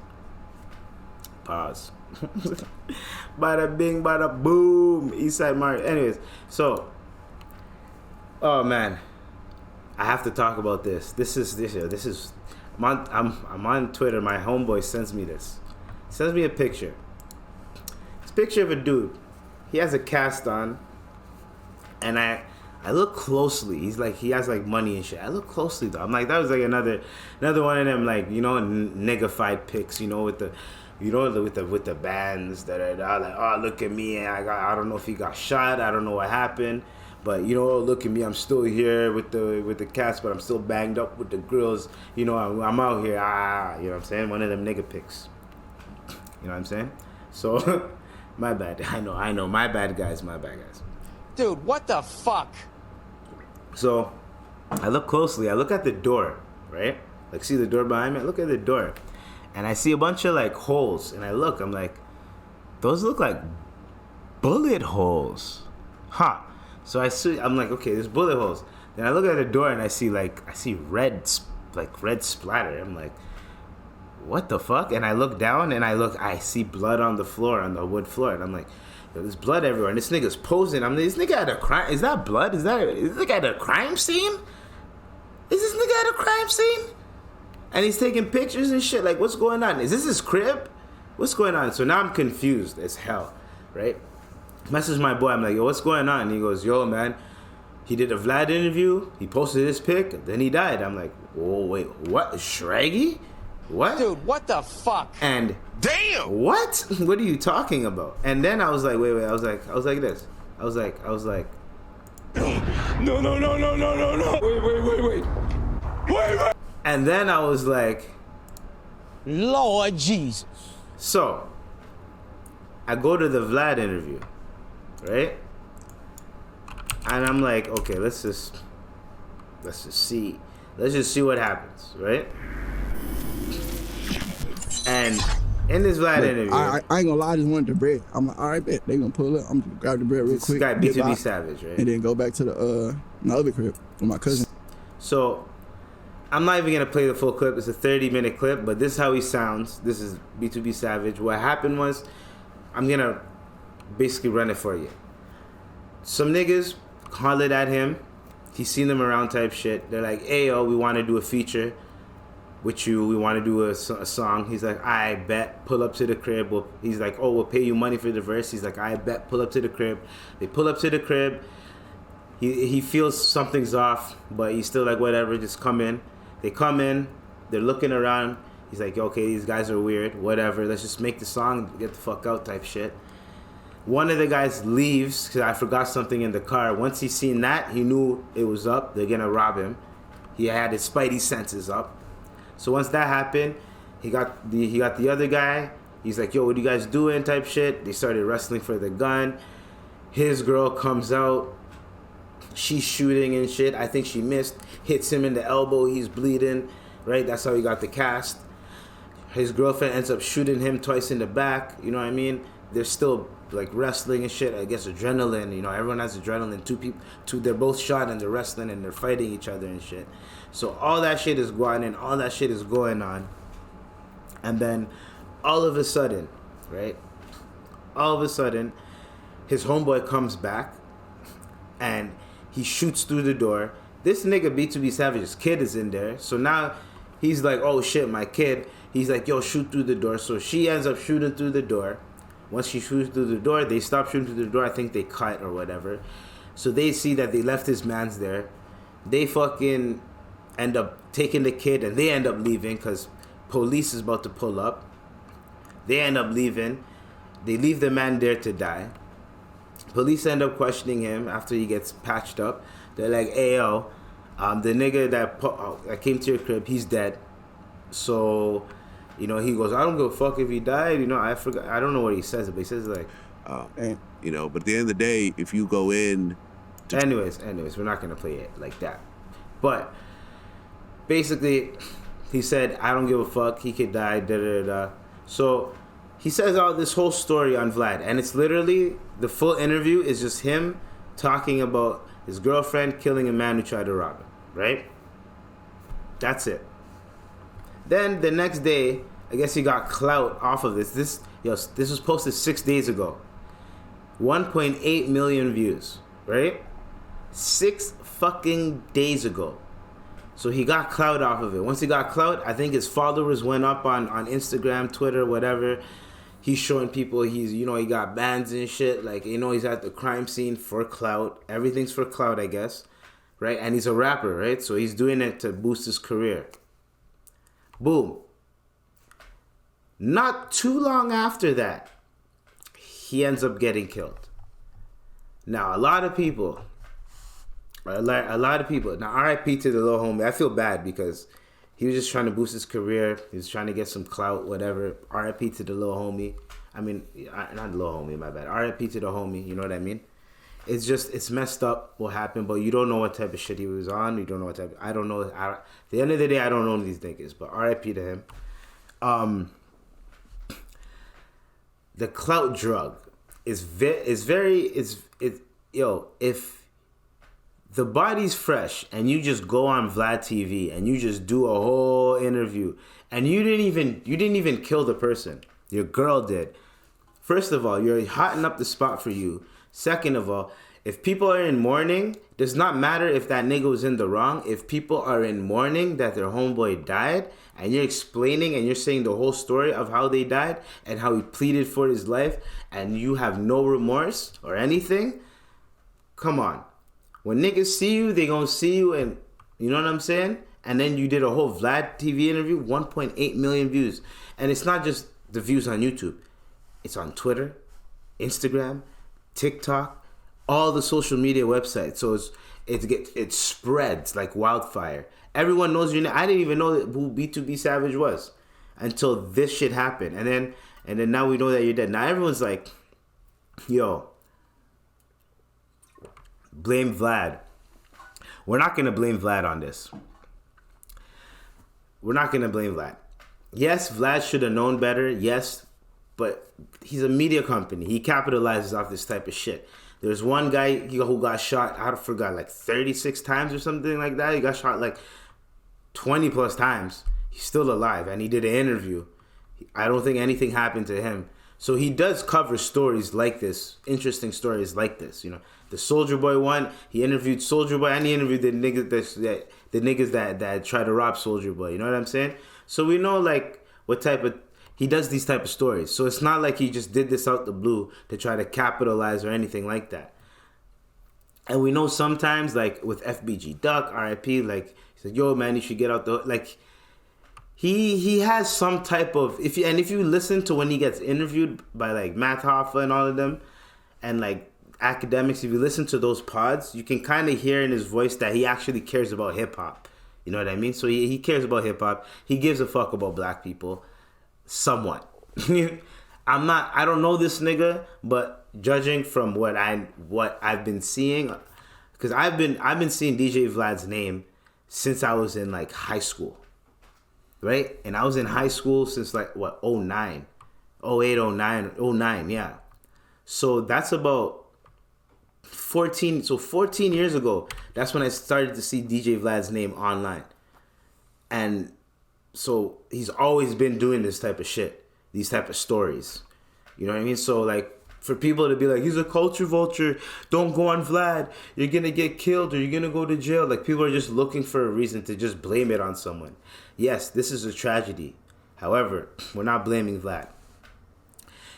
Bada bing, bada boom. Eastside Mario. Anyways, so, oh man, I have to talk about this. This is. I'm on Twitter. My homeboy sends me this. Sends me a picture. It's a picture of a dude. He has a cast on, and I look closely. He has like money and shit. I look closely though. I'm like, that was like another one of them, like, you know, niggified pics, you know, with the bands that are like, oh, look at me, and I don't know if he got shot. I don't know what happened, but you know, look at me. I'm still here with the cast, but I'm still banged up with the grills. You know, I'm out here. You know what I'm saying? One of them nigga pics. You know what I'm saying? So, my bad. I know. My bad guys. Dude, what the fuck? So, I look closely. I look at the door, right? Like, see the door behind me? I look at the door. And I see a bunch of, like, holes. And I'm like, those look like bullet holes. Huh. So I'm like, okay, there's bullet holes. Then I look at the door and I see red splatter. I'm like, what the fuck? And I look down and I see blood on the floor, on the wood floor. And I'm like, there's blood everywhere, and this nigga's posing. I'm like, this nigga at a crime. Is that blood? Is this nigga at a crime scene? Is this nigga at a crime scene? And he's taking pictures and shit. Like, what's going on? Is this his crib? What's going on? So now I'm confused as hell, right? Message my boy. I'm like, yo, what's going on? And he goes, yo, man, he did a Vlad interview. He posted this pic. Then he died. I'm like, oh, wait, what? Shraggy? What? Dude, what the fuck? And damn, what? What are you talking about? And then I was like, wait. I was like this. I was like, no. Wait. And then I was like, Lord Jesus. So, I go to the Vlad interview, right? And I'm like, okay, let's just see what happens, right? And in this Vlad interview, I ain't gonna lie, I just wanted the bread. I'm like, all right, bet they gonna pull up. I'm gonna grab the bread real quick. This guy BTB Savage, right? And then go back to the other crib with my cousin. So I'm not even gonna play the full clip. It's a 30-minute clip, but this is how he sounds. This is BTB Savage. What happened was, I'm gonna basically run it for you. Some niggas hollered at him. He's seen them around type shit. They're like, hey, yo, we want to do a feature. with you. We want to do a song. He's like, I bet. Pull up to the crib. He's like, oh, we'll pay you money for the verse. He's like, I bet. Pull up to the crib. They pull up to the crib. He feels something's off, but he's still like, whatever, just come in. They come in. They're looking around. He's like, okay, these guys are weird. Whatever. Let's just make the song. Get the fuck out type shit. One of the guys leaves because I forgot something in the car. Once he seen that, he knew it was up. They're going to rob him. He had his spidey senses up. So once that happened, he got the other guy. He's like, yo, what are you guys doing type shit. They started wrestling for the gun. His girl comes out. She's shooting and shit. I think she missed. Hits him in the elbow. He's bleeding. Right? That's how he got the cast. His girlfriend ends up shooting him twice in the back. You know what I mean? They're still like wrestling and shit. I guess adrenaline. You know, everyone has adrenaline. Two. They're both shot and they're wrestling and they're fighting each other and shit. So all that shit is going on. All that shit is going on. And then all of a sudden, right? All of a sudden, his homeboy comes back and he shoots through the door. This nigga BTB Savage's kid is in there. So now he's like, oh shit, my kid. He's like, yo, shoot through the door. So she ends up shooting through the door. Once she shoots through the door, they stop shooting through the door. I think they cut or whatever. So they see that they left his mans there. They fucking end up taking the kid and they end up leaving because police is about to pull up. They end up leaving. They leave the man there to die. Police end up questioning him after he gets patched up. They're like, hey, yo, the nigga that came to your crib, he's dead. So, you know, he goes, I don't give a fuck if he died. You know, I forgot. I don't know what he says, but he says like, you know, but at the end of the day, if you go in. Anyways, we're not going to play it like that. But basically, he said, I don't give a fuck. He could die, da-da-da-da. So he says all this whole story on Vlad. And it's literally, the full interview is just him talking about his girlfriend killing a man who tried to rob him. Right? That's it. Then the next day, I guess he got clout off of this. This was posted 6 days ago. 1.8 million views. Right? 6 fucking days ago. So he got clout off of it. Once he got clout, I think his followers went up on Instagram, Twitter, whatever. He's showing people he got bands and shit. Like, you know, he's at the crime scene for clout. Everything's for clout, I guess. Right? And he's a rapper, right? So he's doing it to boost his career. Boom. Not too long after that, he ends up getting killed. Now, a lot of people, now RIP to the little homie. I feel bad because he was just trying to boost his career. He was trying to get some clout, whatever. RIP to the little homie. I mean, not the little homie, my bad. RIP to the homie, you know what I mean? It's messed up what happened, but you don't know what type of shit he was on. You don't know what type I don't know. At the end of the day, I don't know these niggas, but RIP to him. The clout drug is if the body's fresh and you just go on Vlad TV and you just do a whole interview and you didn't even kill the person, your girl did. First of all, you're hotting up the spot for you. Second of all, if people are in mourning, does not matter if that nigga was in the wrong. If people are in mourning that their homeboy died and you're explaining and you're saying the whole story of how they died and how he pleaded for his life and you have no remorse or anything, come on. When niggas see you, they gonna see you, and you know what I'm saying? And then you did a whole Vlad TV interview, 1.8 million views. And it's not just the views on YouTube. It's on Twitter, Instagram, TikTok, all the social media websites. So it spreads like wildfire. Everyone knows your name. I didn't even know who BTB Savage was until this shit happened. And then now we know that you're dead. Now everyone's like, yo, blame Vlad. We're not going to blame Vlad on this. We're not going to blame Vlad. Yes, Vlad should have known better. Yes, but he's a media company. He capitalizes off this type of shit. There's one guy who got shot, I forgot, like 36 times or something like that. He got shot like 20 plus times. He's still alive, and he did an interview. I don't think anything happened to him. So he does cover stories like this, interesting stories like this. You know, the Soulja Boy one, he interviewed Soulja Boy, and he interviewed the niggas that tried to rob Soulja Boy. You know what I'm saying? So we know like what type of he does these type of stories. So it's not like he just did this out the blue to try to capitalize or anything like that. And we know sometimes like with FBG Duck, RIP, like he's like, yo man, you should get out the like he has some type of if you listen to when he gets interviewed by like Matt Hoffa and all of them and like academics, if you listen to those pods, you can kind of hear in his voice that he actually cares about hip hop. You know what I mean? So he cares about hip hop. He gives a fuck about black people. Somewhat. I don't know this nigga, but judging from what I've been seeing, because I've been seeing DJ Vlad's name since I was in like high school, right? And I was in high school since like what 09, 08, 09, yeah. So that's about 14 years ago. That's when I started to see DJ Vlad's name online, and so he's always been doing this type of shit, these type of stories. You know what I mean? So like for people to be like, he's a culture vulture, don't go on Vlad, you're gonna get killed or you're gonna go to jail. Like people are just looking for a reason to just blame it on someone. Yes, this is a tragedy. However, we're not blaming Vlad.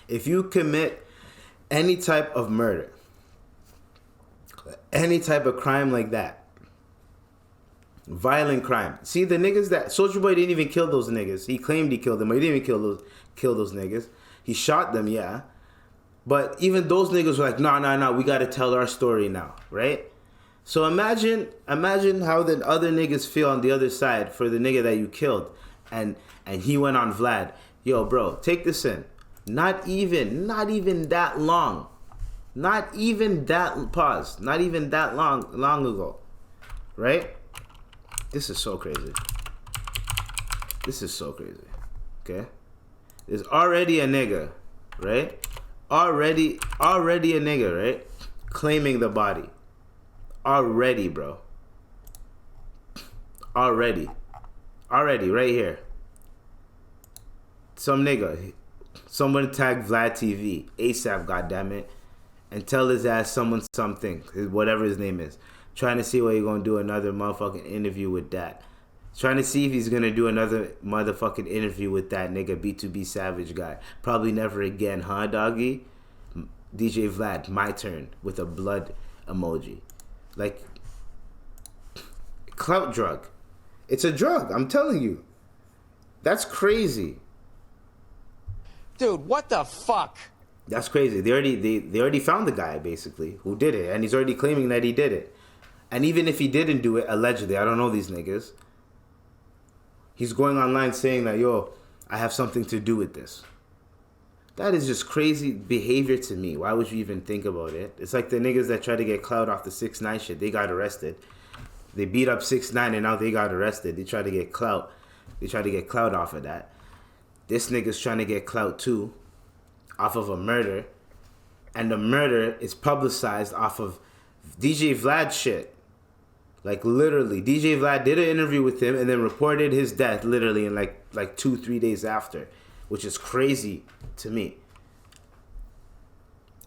If you commit any type of murder, any type of crime like that, violent crime. See, the niggas that Soulja Boy didn't even kill those niggas. He claimed he killed them, but he didn't even kill those niggas. He shot them, yeah. But even those niggas were like, nah, we gotta tell our story now, right? So imagine how the other niggas feel on the other side for the nigga that you killed, and he went on Vlad. Yo, bro, take this in. Not even that long. Not even that long ago, right? This is so crazy. Okay? There's already a nigga, right? Already a nigga, right? Claiming the body. Already, bro. Already, right here. Some nigga. Someone tag Vlad TV, ASAP, goddammit, and tell his ass something, whatever his name is. Trying to see what he's gonna do another motherfucking interview with that. Trying to see if he's gonna do another motherfucking interview with that nigga BTB Savage guy. Probably never again, huh, doggy? DJ Vlad, my turn, with a blood emoji. Like, clout drug. It's a drug, I'm telling you. That's crazy. Dude, what the fuck? That's crazy. They already found the guy, basically, who did it. And he's already claiming that he did it. And even if he didn't do it, allegedly, I don't know these niggas, he's going online saying that, yo, I have something to do with this. That is just crazy behavior to me. Why would you even think about it? It's like the niggas that try to get clout off the 6ix9ine shit. They got arrested. They beat up 6ix9ine and now they got arrested. They try to get clout. They try to get clout off of that. This nigga's trying to get clout too, off of a murder. And the murder is publicized off of DJ Vlad shit. Like literally, DJ Vlad did an interview with him and then reported his death literally in like 2-3 days after, which is crazy to me.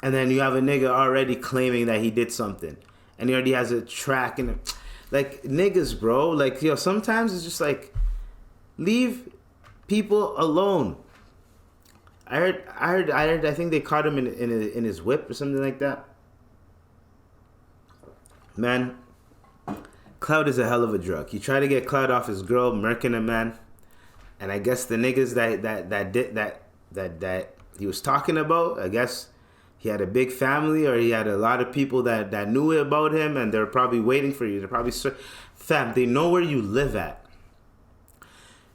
And then you have a nigga already claiming that he did something, and he already has a track and like niggas, bro. Like yo, sometimes it's just like leave people alone. I heard. I think they caught him in his whip or something like that. Man, clout is a hell of a drug. He tried to get clout off his girl, murking a man, and I guess the niggas that he was talking about, I guess he had a big family or he had a lot of people that knew about him, and they're probably waiting for you. They're probably fam. They know where you live at.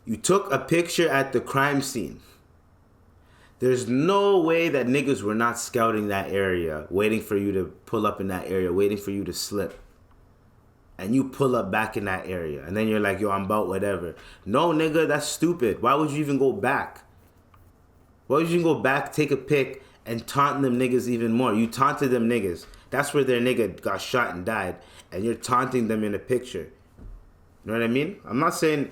You took a picture at the crime scene. There's no way that niggas were not scouting that area, waiting for you to pull up in that area, waiting for you to slip. And you pull up back in that area. And then you're like, yo, I'm about whatever. No, nigga, that's stupid. Why would you even go back? Why would you even go back, take a pic, and taunt them niggas even more? You taunted them niggas. That's where their nigga got shot and died. And you're taunting them in a picture. You know what I mean? I'm not saying,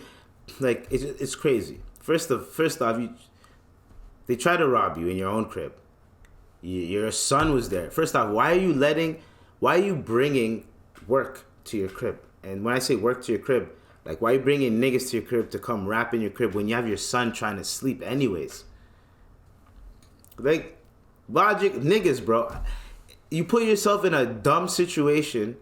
like, it's crazy. First off, they try to rob you in your own crib. Your son was there. First off, why are you bringing work to your crib? And when I say work to your crib, Like, why you bringing niggas to your crib to come rap in your crib when you have your son trying to sleep anyways? Like, logic, niggas, bro. You put yourself in a dumb situation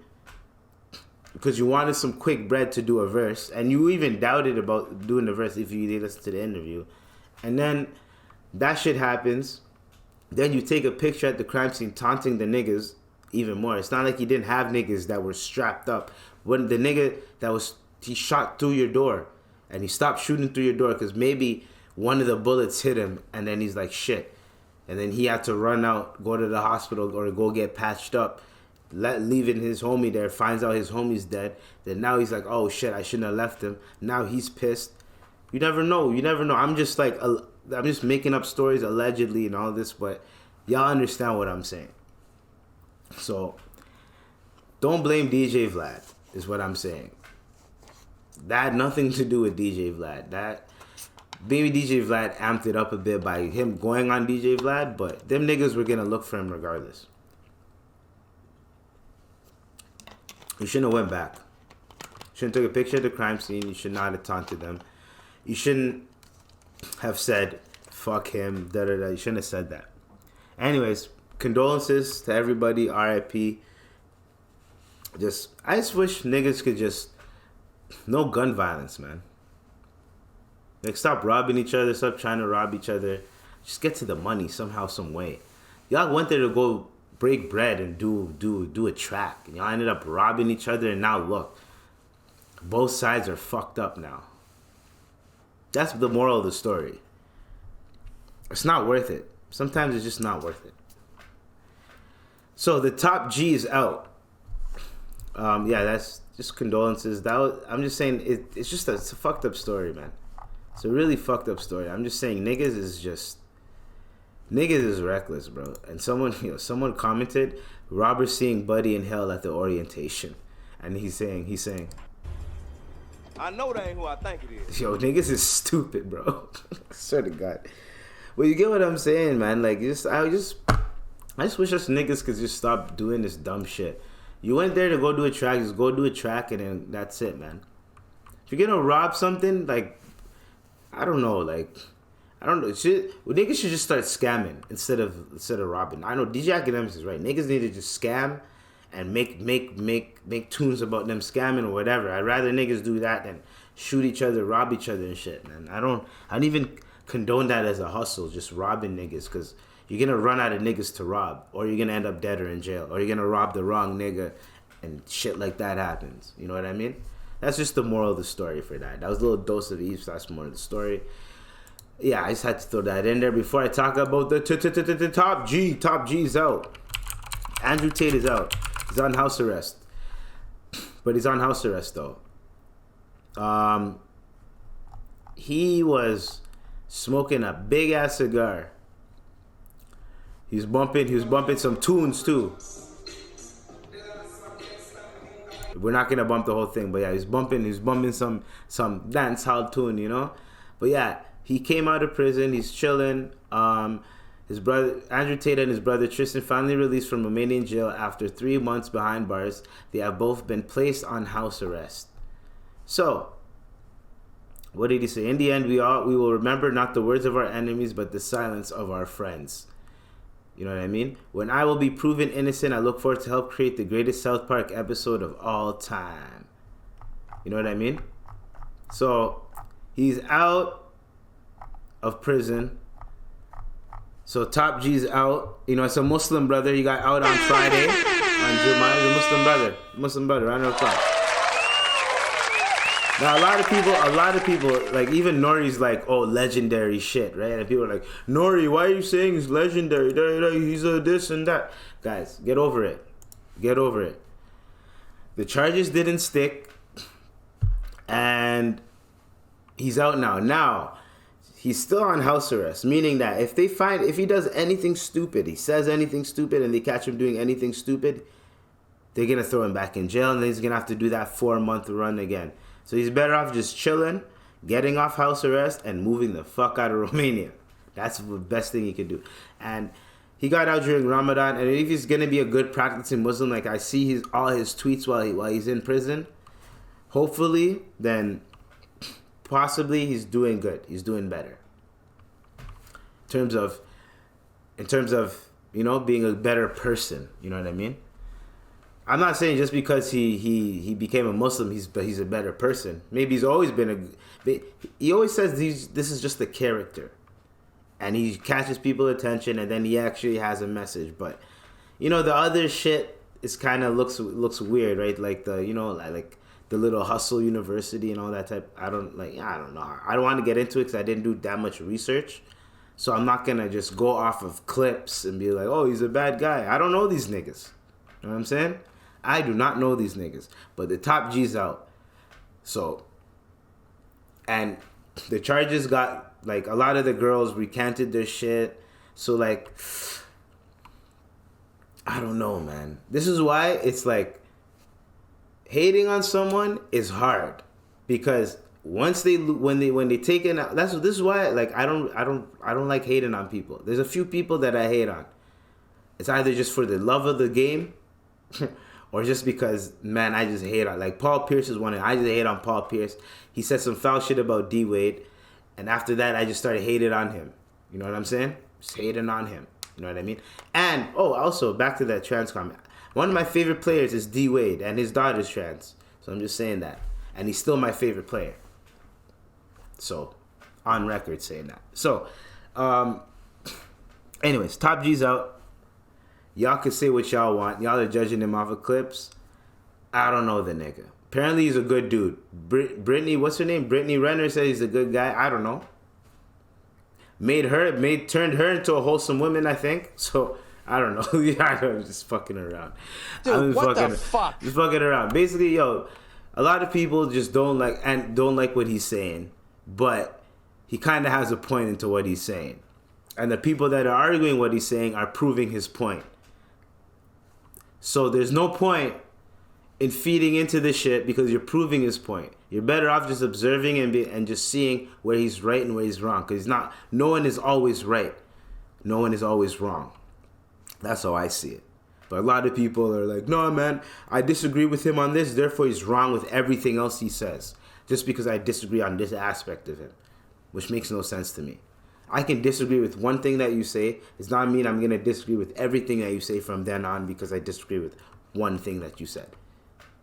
because you wanted some quick bread to do a verse, and you even doubted about doing the verse if you did listen to the interview. And then that shit happens. Then you take a picture at the crime scene taunting the niggas even more. It's not like you didn't have niggas that were strapped up. When the nigga he shot through your door, and he stopped shooting through your door because maybe one of the bullets hit him, and then he's like, shit. And then he had to run out, go to the hospital, or go get patched up, leaving his homie there, finds out his homie's dead. Then now he's like, oh shit, I shouldn't have left him. Now he's pissed. You never know. I'm just making up stories allegedly and all this, but y'all understand what I'm saying. So, don't blame DJ Vlad, is what I'm saying. That had nothing to do with DJ Vlad. That maybe DJ Vlad amped it up a bit by him going on DJ Vlad, but them niggas were gonna look for him regardless. You shouldn't have went back. Shouldn't have took a picture of the crime scene. You should not have taunted them. You shouldn't have said, fuck him, da-da-da. You shouldn't have said that. Anyways, condolences to everybody, RIP. I just wish niggas could no gun violence, man. Like, stop robbing each other, stop trying to rob each other. Just get to the money somehow, some way. Y'all went there to go break bread and do a track. And y'all ended up robbing each other, and now look. Both sides are fucked up now. That's the moral of the story. It's not worth it. Sometimes it's just not worth it. So the top G is out. Yeah, that's just condolences. I'm just saying it's a fucked up story, man. It's a really fucked up story. I'm just saying niggas is reckless, bro. And someone commented, Robert seeing Buddy in hell at the orientation, and he's saying, I know that ain't who I think it is. Yo, niggas is stupid, bro. I swear to God. Well, you get what I'm saying, man. Like, I just wish us niggas could just stop doing this dumb shit. You went there to go do a track, just go do a track, and then that's it, man. If you're gonna rob something, like, I don't know. Niggas should just start scamming instead of robbing. I know DJ Academics is right. Niggas need to just scam and make tunes about them scamming or whatever. I'd rather niggas do that than shoot each other, rob each other and shit, man. I don't even condone that as a hustle, just robbing niggas, because you're gonna run out of niggas to rob, or you're gonna end up dead or in jail, or you're gonna rob the wrong nigga and shit like that happens. You know what I mean? That's just the moral of the story for that. That was a little dose of Eve's. That's more of the story. Yeah, I just had to throw that in there before I talk about the top G. Top G's out. Andrew Tate is out. He's on house arrest. But he's on house arrest though. He was smoking a big ass cigar. He was bumping some tunes too. We're not gonna bump the whole thing, but yeah, he's bumping some dance hall tune, you know. But yeah, he came out of prison. He's chilling. His brother Andrew Tate and his brother Tristan finally released from Romanian jail after 3 months behind bars. They have both been placed on house arrest. So, what did he say? In the end, we will remember not the words of our enemies, but the silence of our friends. You know what I mean? When I will be proven innocent, I look forward to help create the greatest South Park episode of all time. You know what I mean? So, he's out of prison. So, Top G's out. You know, it's a Muslim brother. He got out on Friday. On Jummah. He's a Muslim brother, around the clock. Now, a lot of people, like, even Nori's like, oh, legendary shit, right? And people are like, Nori, why are you saying he's legendary? He's a this and that. Guys, get over it. Get over it. The charges didn't stick, and he's out now. Now, he's still on house arrest, meaning that if he does anything stupid, he says anything stupid, and they catch him doing anything stupid, they're going to throw him back in jail, and then he's going to have to do that 4-month run again. So he's better off just chilling, getting off house arrest, and moving the fuck out of Romania. That's the best thing he could do. And he got out during Ramadan, and if he's going to be a good practicing Muslim, like I see all his tweets while he's in prison, hopefully, then possibly he's doing good. He's doing better. In terms of, you know, being a better person. You know what I mean? I'm not saying just because he became a Muslim, he's a better person. Maybe he's always been he always says this is just the character. And he catches people's attention, and then he actually has a message. But, you know, the other shit is kind of looks weird, right? Like the, you know, like the little hustle university and all that type. I don't know. I don't want to get into it because I didn't do that much research. So I'm not going to just go off of clips and be like, oh, he's a bad guy. I don't know these niggas. You know what I'm saying? I do not know these niggas. But the top G's out. So, and the charges got... Like, a lot of the girls recanted their shit. So, like, I don't know, man. This is why it's like, hating on someone is hard. Because once when they take it out, this is why, like, I don't like hating on people. There's a few people that I hate on. It's either just for the love of the game, or just because, man, I just hate on. Like, Paul Pierce is one. I just hate on Paul Pierce. He said some foul shit about D Wade. And after that, I just started hating on him. You know what I'm saying? Just hating on him. You know what I mean? And, also, back to that trans comment. One of my favorite players is D Wade, and his daughter's trans. So I'm just saying that. And he's still my favorite player. So, on record saying that. So, anyways, Top G's out. Y'all can say what y'all want. Y'all are judging him off of clips. I don't know the nigga. Apparently he's a good dude. Brittany, what's her name? Brittany Renner said he's a good guy. I don't know. Turned her into a wholesome woman, I think. So, I don't know. I'm just fucking around. Dude, what the fuck? Just fucking around. Basically, a lot of people just don't like what he's saying. But he kind of has a point into what he's saying. And the people that are arguing what he's saying are proving his point. So, there's no point in feeding into this shit because you're proving his point. You're better off just observing and just seeing where he's right and where he's wrong. Because no one is always right. No one is always wrong. That's how I see it. But a lot of people are like, no, man, I disagree with him on this, therefore he's wrong with everything else he says. Just because I disagree on this aspect of him. Which makes no sense to me. I can disagree with one thing that you say. Does not mean I'm going to disagree with everything that you say from then on because I disagree with one thing that you said.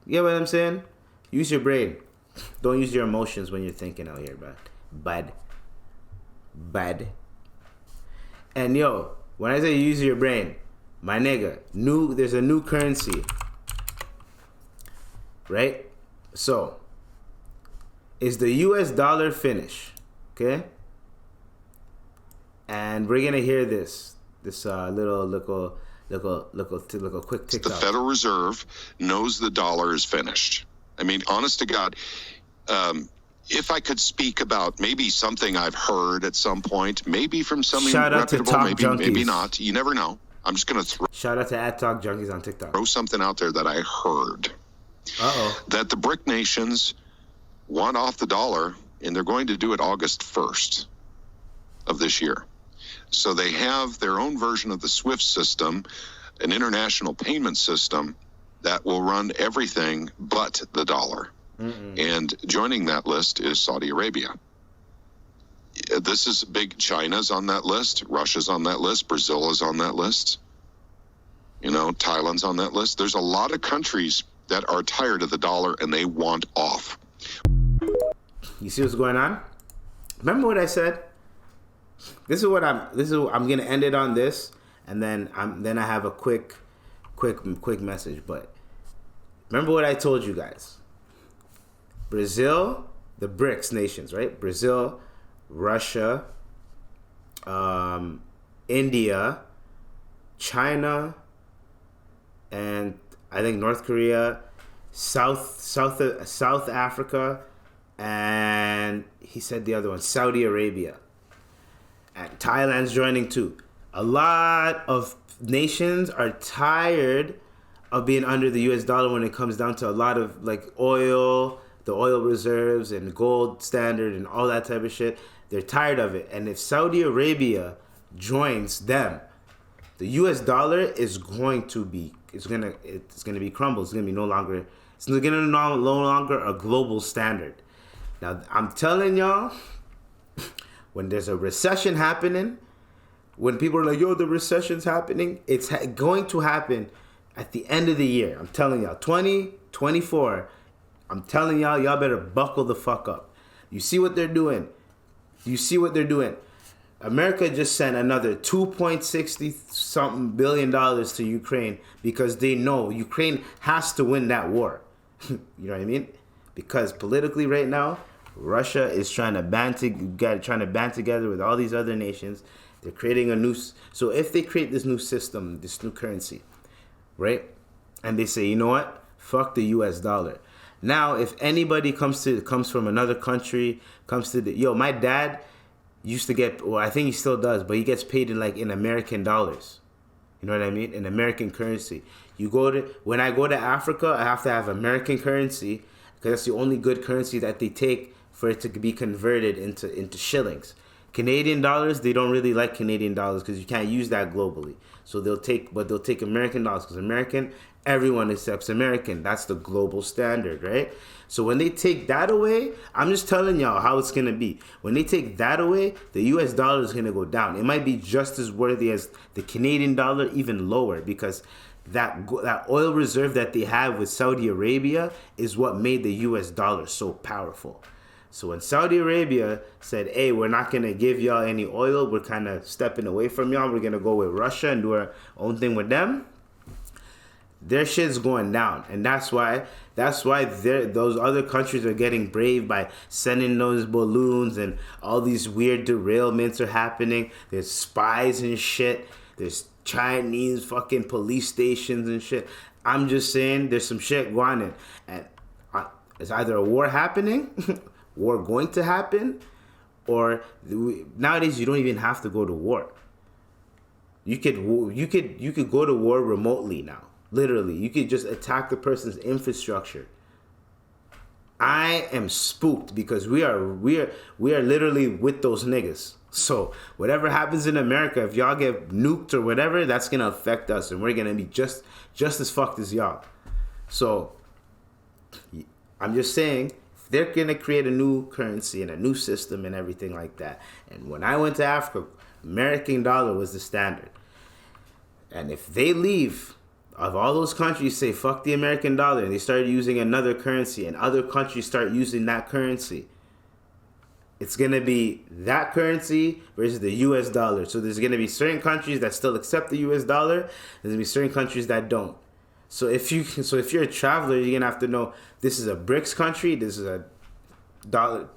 You get what I'm saying? Use your brain. Don't use your emotions when you're thinking out here, bud. Bad. And when I say use your brain, my nigga, there's a new currency. Right? So, is the US dollar Finnish? Okay? And we're gonna hear this little quick TikTok. The Federal Reserve knows the dollar is finished. I mean, honest to God, if I could speak about maybe something I've heard at some point, maybe from something reputable, maybe not. You never know. I'm just going to shout out to @Talk Junkies on TikTok. Throw something out there that I heard. That the BRIC nations want off the dollar, and they're going to do it August 1st of this year. So they have their own version of the SWIFT system, an international payment system that will run everything but the dollar. And joining that list is Saudi Arabia. This is big. China's on that list. Russia's on that list. Brazil is on that list. Thailand's on that list. There's a lot of countries that are tired of the dollar and they want off. You see what's going on? Remember what I said? I'm gonna end it on this, and then I have a quick message. But remember what I told you guys. Brazil, the BRICS nations, right? Brazil, Russia, India, China, and I think North Korea, South Africa, and he said the other one, Saudi Arabia. And Thailand's joining too. A lot of nations are tired of being under the US dollar when it comes down to a lot of like oil, the oil reserves and gold standard and all that type of shit. They're tired of it. And if Saudi Arabia joins them, the US dollar is going to be crumbled. It's going to be no longer It's going to no longer a global standard. Now, I'm telling y'all, when there's a recession happening, when people are like, yo, the recession's happening, it's going to happen at the end of the year. I'm telling y'all, 2024, I'm telling y'all better buckle the fuck up. You see what they're doing? America just sent another $2.60-something billion to Ukraine because they know Ukraine has to win that war. You know what I mean? Because politically right now, Russia is trying to band together with all these other nations. They're creating a new... So if they create this new system, this new currency, right? And they say, you know what? Fuck the US dollar. Now, if anybody comes from another country, my dad used to get, well, I think he still does, but he gets paid in American dollars. You know what I mean? In American currency. When I go to Africa, I have to have American currency because that's the only good currency that they take for it to be converted into shillings. Canadian dollars, they don't really like Canadian dollars because you can't use that globally. So they'll take American dollars because everyone accepts American. That's the global standard, right? So when they take that away, I'm just telling y'all how it's going to be. When they take that away, the US dollar is going to go down. It might be just as worthy as the Canadian dollar, even lower, because that oil reserve that they have with Saudi Arabia is what made the US dollar so powerful. So when Saudi Arabia said, hey, we're not going to give y'all any oil, we're kind of stepping away from y'all, we're going to go with Russia and do our own thing with them, their shit's going down. And that's why those other countries are getting brave by sending those balloons, and all these weird derailments are happening. There's spies and shit. There's Chinese fucking police stations and shit. I'm just saying there's some shit going on. And it's either a war happening, war going to happen, or nowadays you don't even have to go to war. You could go to war remotely now. Literally, you could just attack the person's infrastructure. I am spooked because we are literally with those niggas. So whatever happens in America, if y'all get nuked or whatever, that's gonna affect us, and we're gonna be just as fucked as y'all. So I'm just saying, if they're gonna create a new currency and a new system and everything like that. And when I went to Africa, American dollar was the standard. And if they leave, of all those countries say fuck the American dollar, and they start using another currency, and other countries start using that currency, it's going to be that currency versus the US dollar. So there's going to be certain countries that still accept the US dollar, there's going to be certain countries that don't. So if you're a traveler, you're going to have to know this is a BRICS country, this is a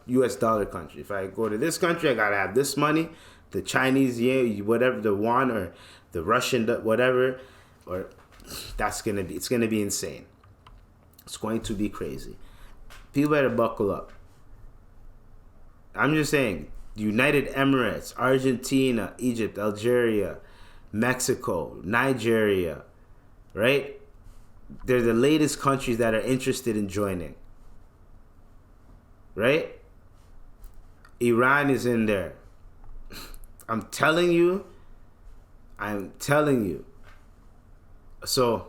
US dollar country. If I go to this country, I got to have this money, the Chinese yen, whatever, the yuan, or the Russian whatever, or it's going to be insane. It's going to be crazy. People better buckle up. I'm just saying, United Emirates, Argentina, Egypt, Algeria, Mexico, Nigeria, right? They're the latest countries that are interested in joining, right? Iran is in there. I'm telling you. So,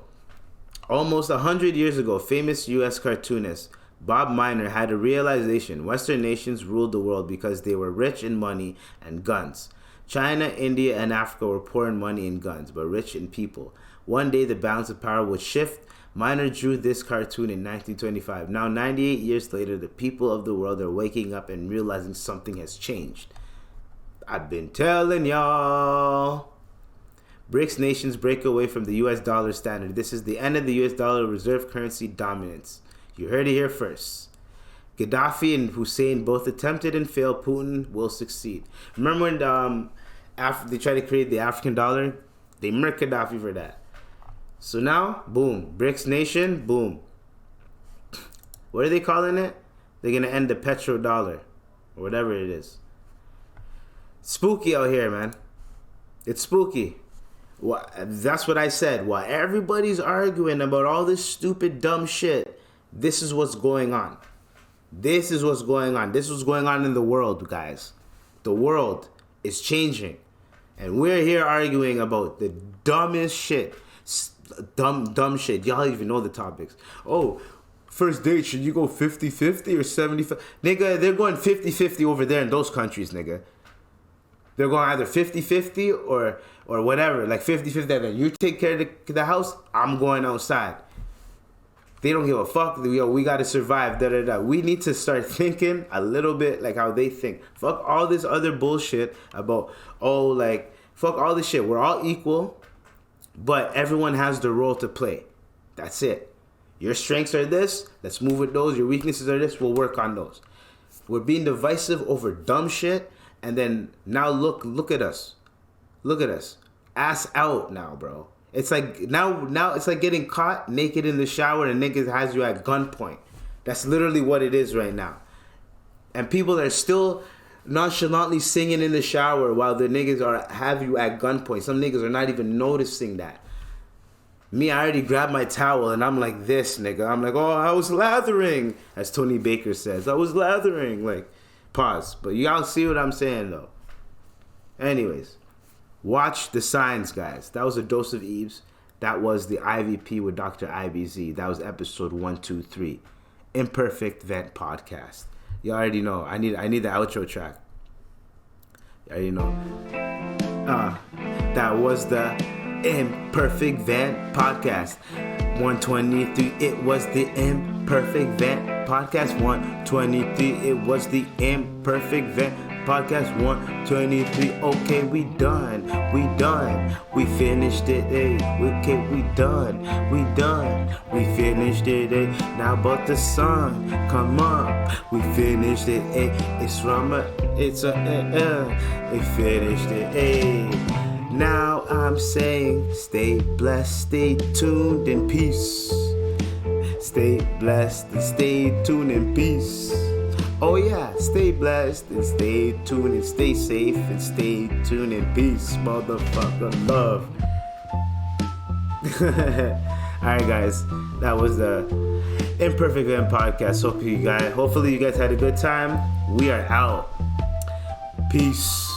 almost 100 years ago, famous U.S. cartoonist Bob Miner had a realization. Western nations ruled the world because they were rich in money and guns. China, India, and Africa were poor in money and guns, but rich in people. One day, the balance of power would shift. Miner drew this cartoon in 1925. Now, 98 years later, the people of the world are waking up and realizing something has changed. I've been telling y'all. BRICS nations break away from the US dollar standard. This is the end of the US dollar reserve currency dominance. You heard it here first. Gaddafi and Hussein both attempted and failed. Putin will succeed. Remember when they tried to create the African dollar? They murked Gaddafi for that. So now, boom, BRICS nation, boom. What are they calling it? They're going to end the petrodollar, or whatever it is. Spooky out here, man. It's spooky. That's what I said. While everybody's arguing about all this stupid, dumb shit, this is what's going on. This is what's going on. This is what's going on in the world, guys. The world is changing. And we're here arguing about the dumbest shit. Dumb shit. Y'all even know the topics. Oh, first date, should you go 50-50 or 75? Nigga, they're going 50-50 over there in those countries, nigga. They're going either 50-50 or whatever. Like 50-50, then you take care of the house, I'm going outside. They don't give a fuck. Yo, we got to survive, da-da-da. We need to start thinking a little bit like how they think. Fuck all this other bullshit about, fuck all this shit. We're all equal, but everyone has their role to play. That's it. Your strengths are this, let's move with those. Your weaknesses are this, we'll work on those. We're being divisive over dumb shit, and then now look at us. Look at us. Ass out now, bro. It's like now it's like getting caught naked in the shower and niggas has you at gunpoint. That's literally what it is right now. And people are still nonchalantly singing in the shower while the niggas have you at gunpoint. Some niggas are not even noticing that. Me, I already grabbed my towel and I'm like this, nigga. I'm like, oh, I was lathering, as Tony Baker says. I was lathering. Like, pause. But y'all see what I'm saying, though. Anyways, watch the signs, guys. That was a dose of Eves. That was the IVP with Dr. IBZ. That was episode 123. Imperfect Vent Podcast. You already know. I need the outro track. You already know. That was the Imperfect Vent Podcast. 123, it was the Imperfect Vent Podcast. 123, it was the Imperfect Vent Podcast. 123, okay, we done. We finished it, okay, we done. We finished it, now but the sun come up. We finished it, it's Ramadhan, we finished it, Now I'm saying, stay blessed, stay tuned in peace. Stay blessed and stay tuned in peace. Oh yeah, stay blessed and stay tuned and stay safe and stay tuned in peace. Motherfucker love. Alright guys, that was the Imperfect Vent Podcast. Hopefully you guys had a good time. We are out. Peace.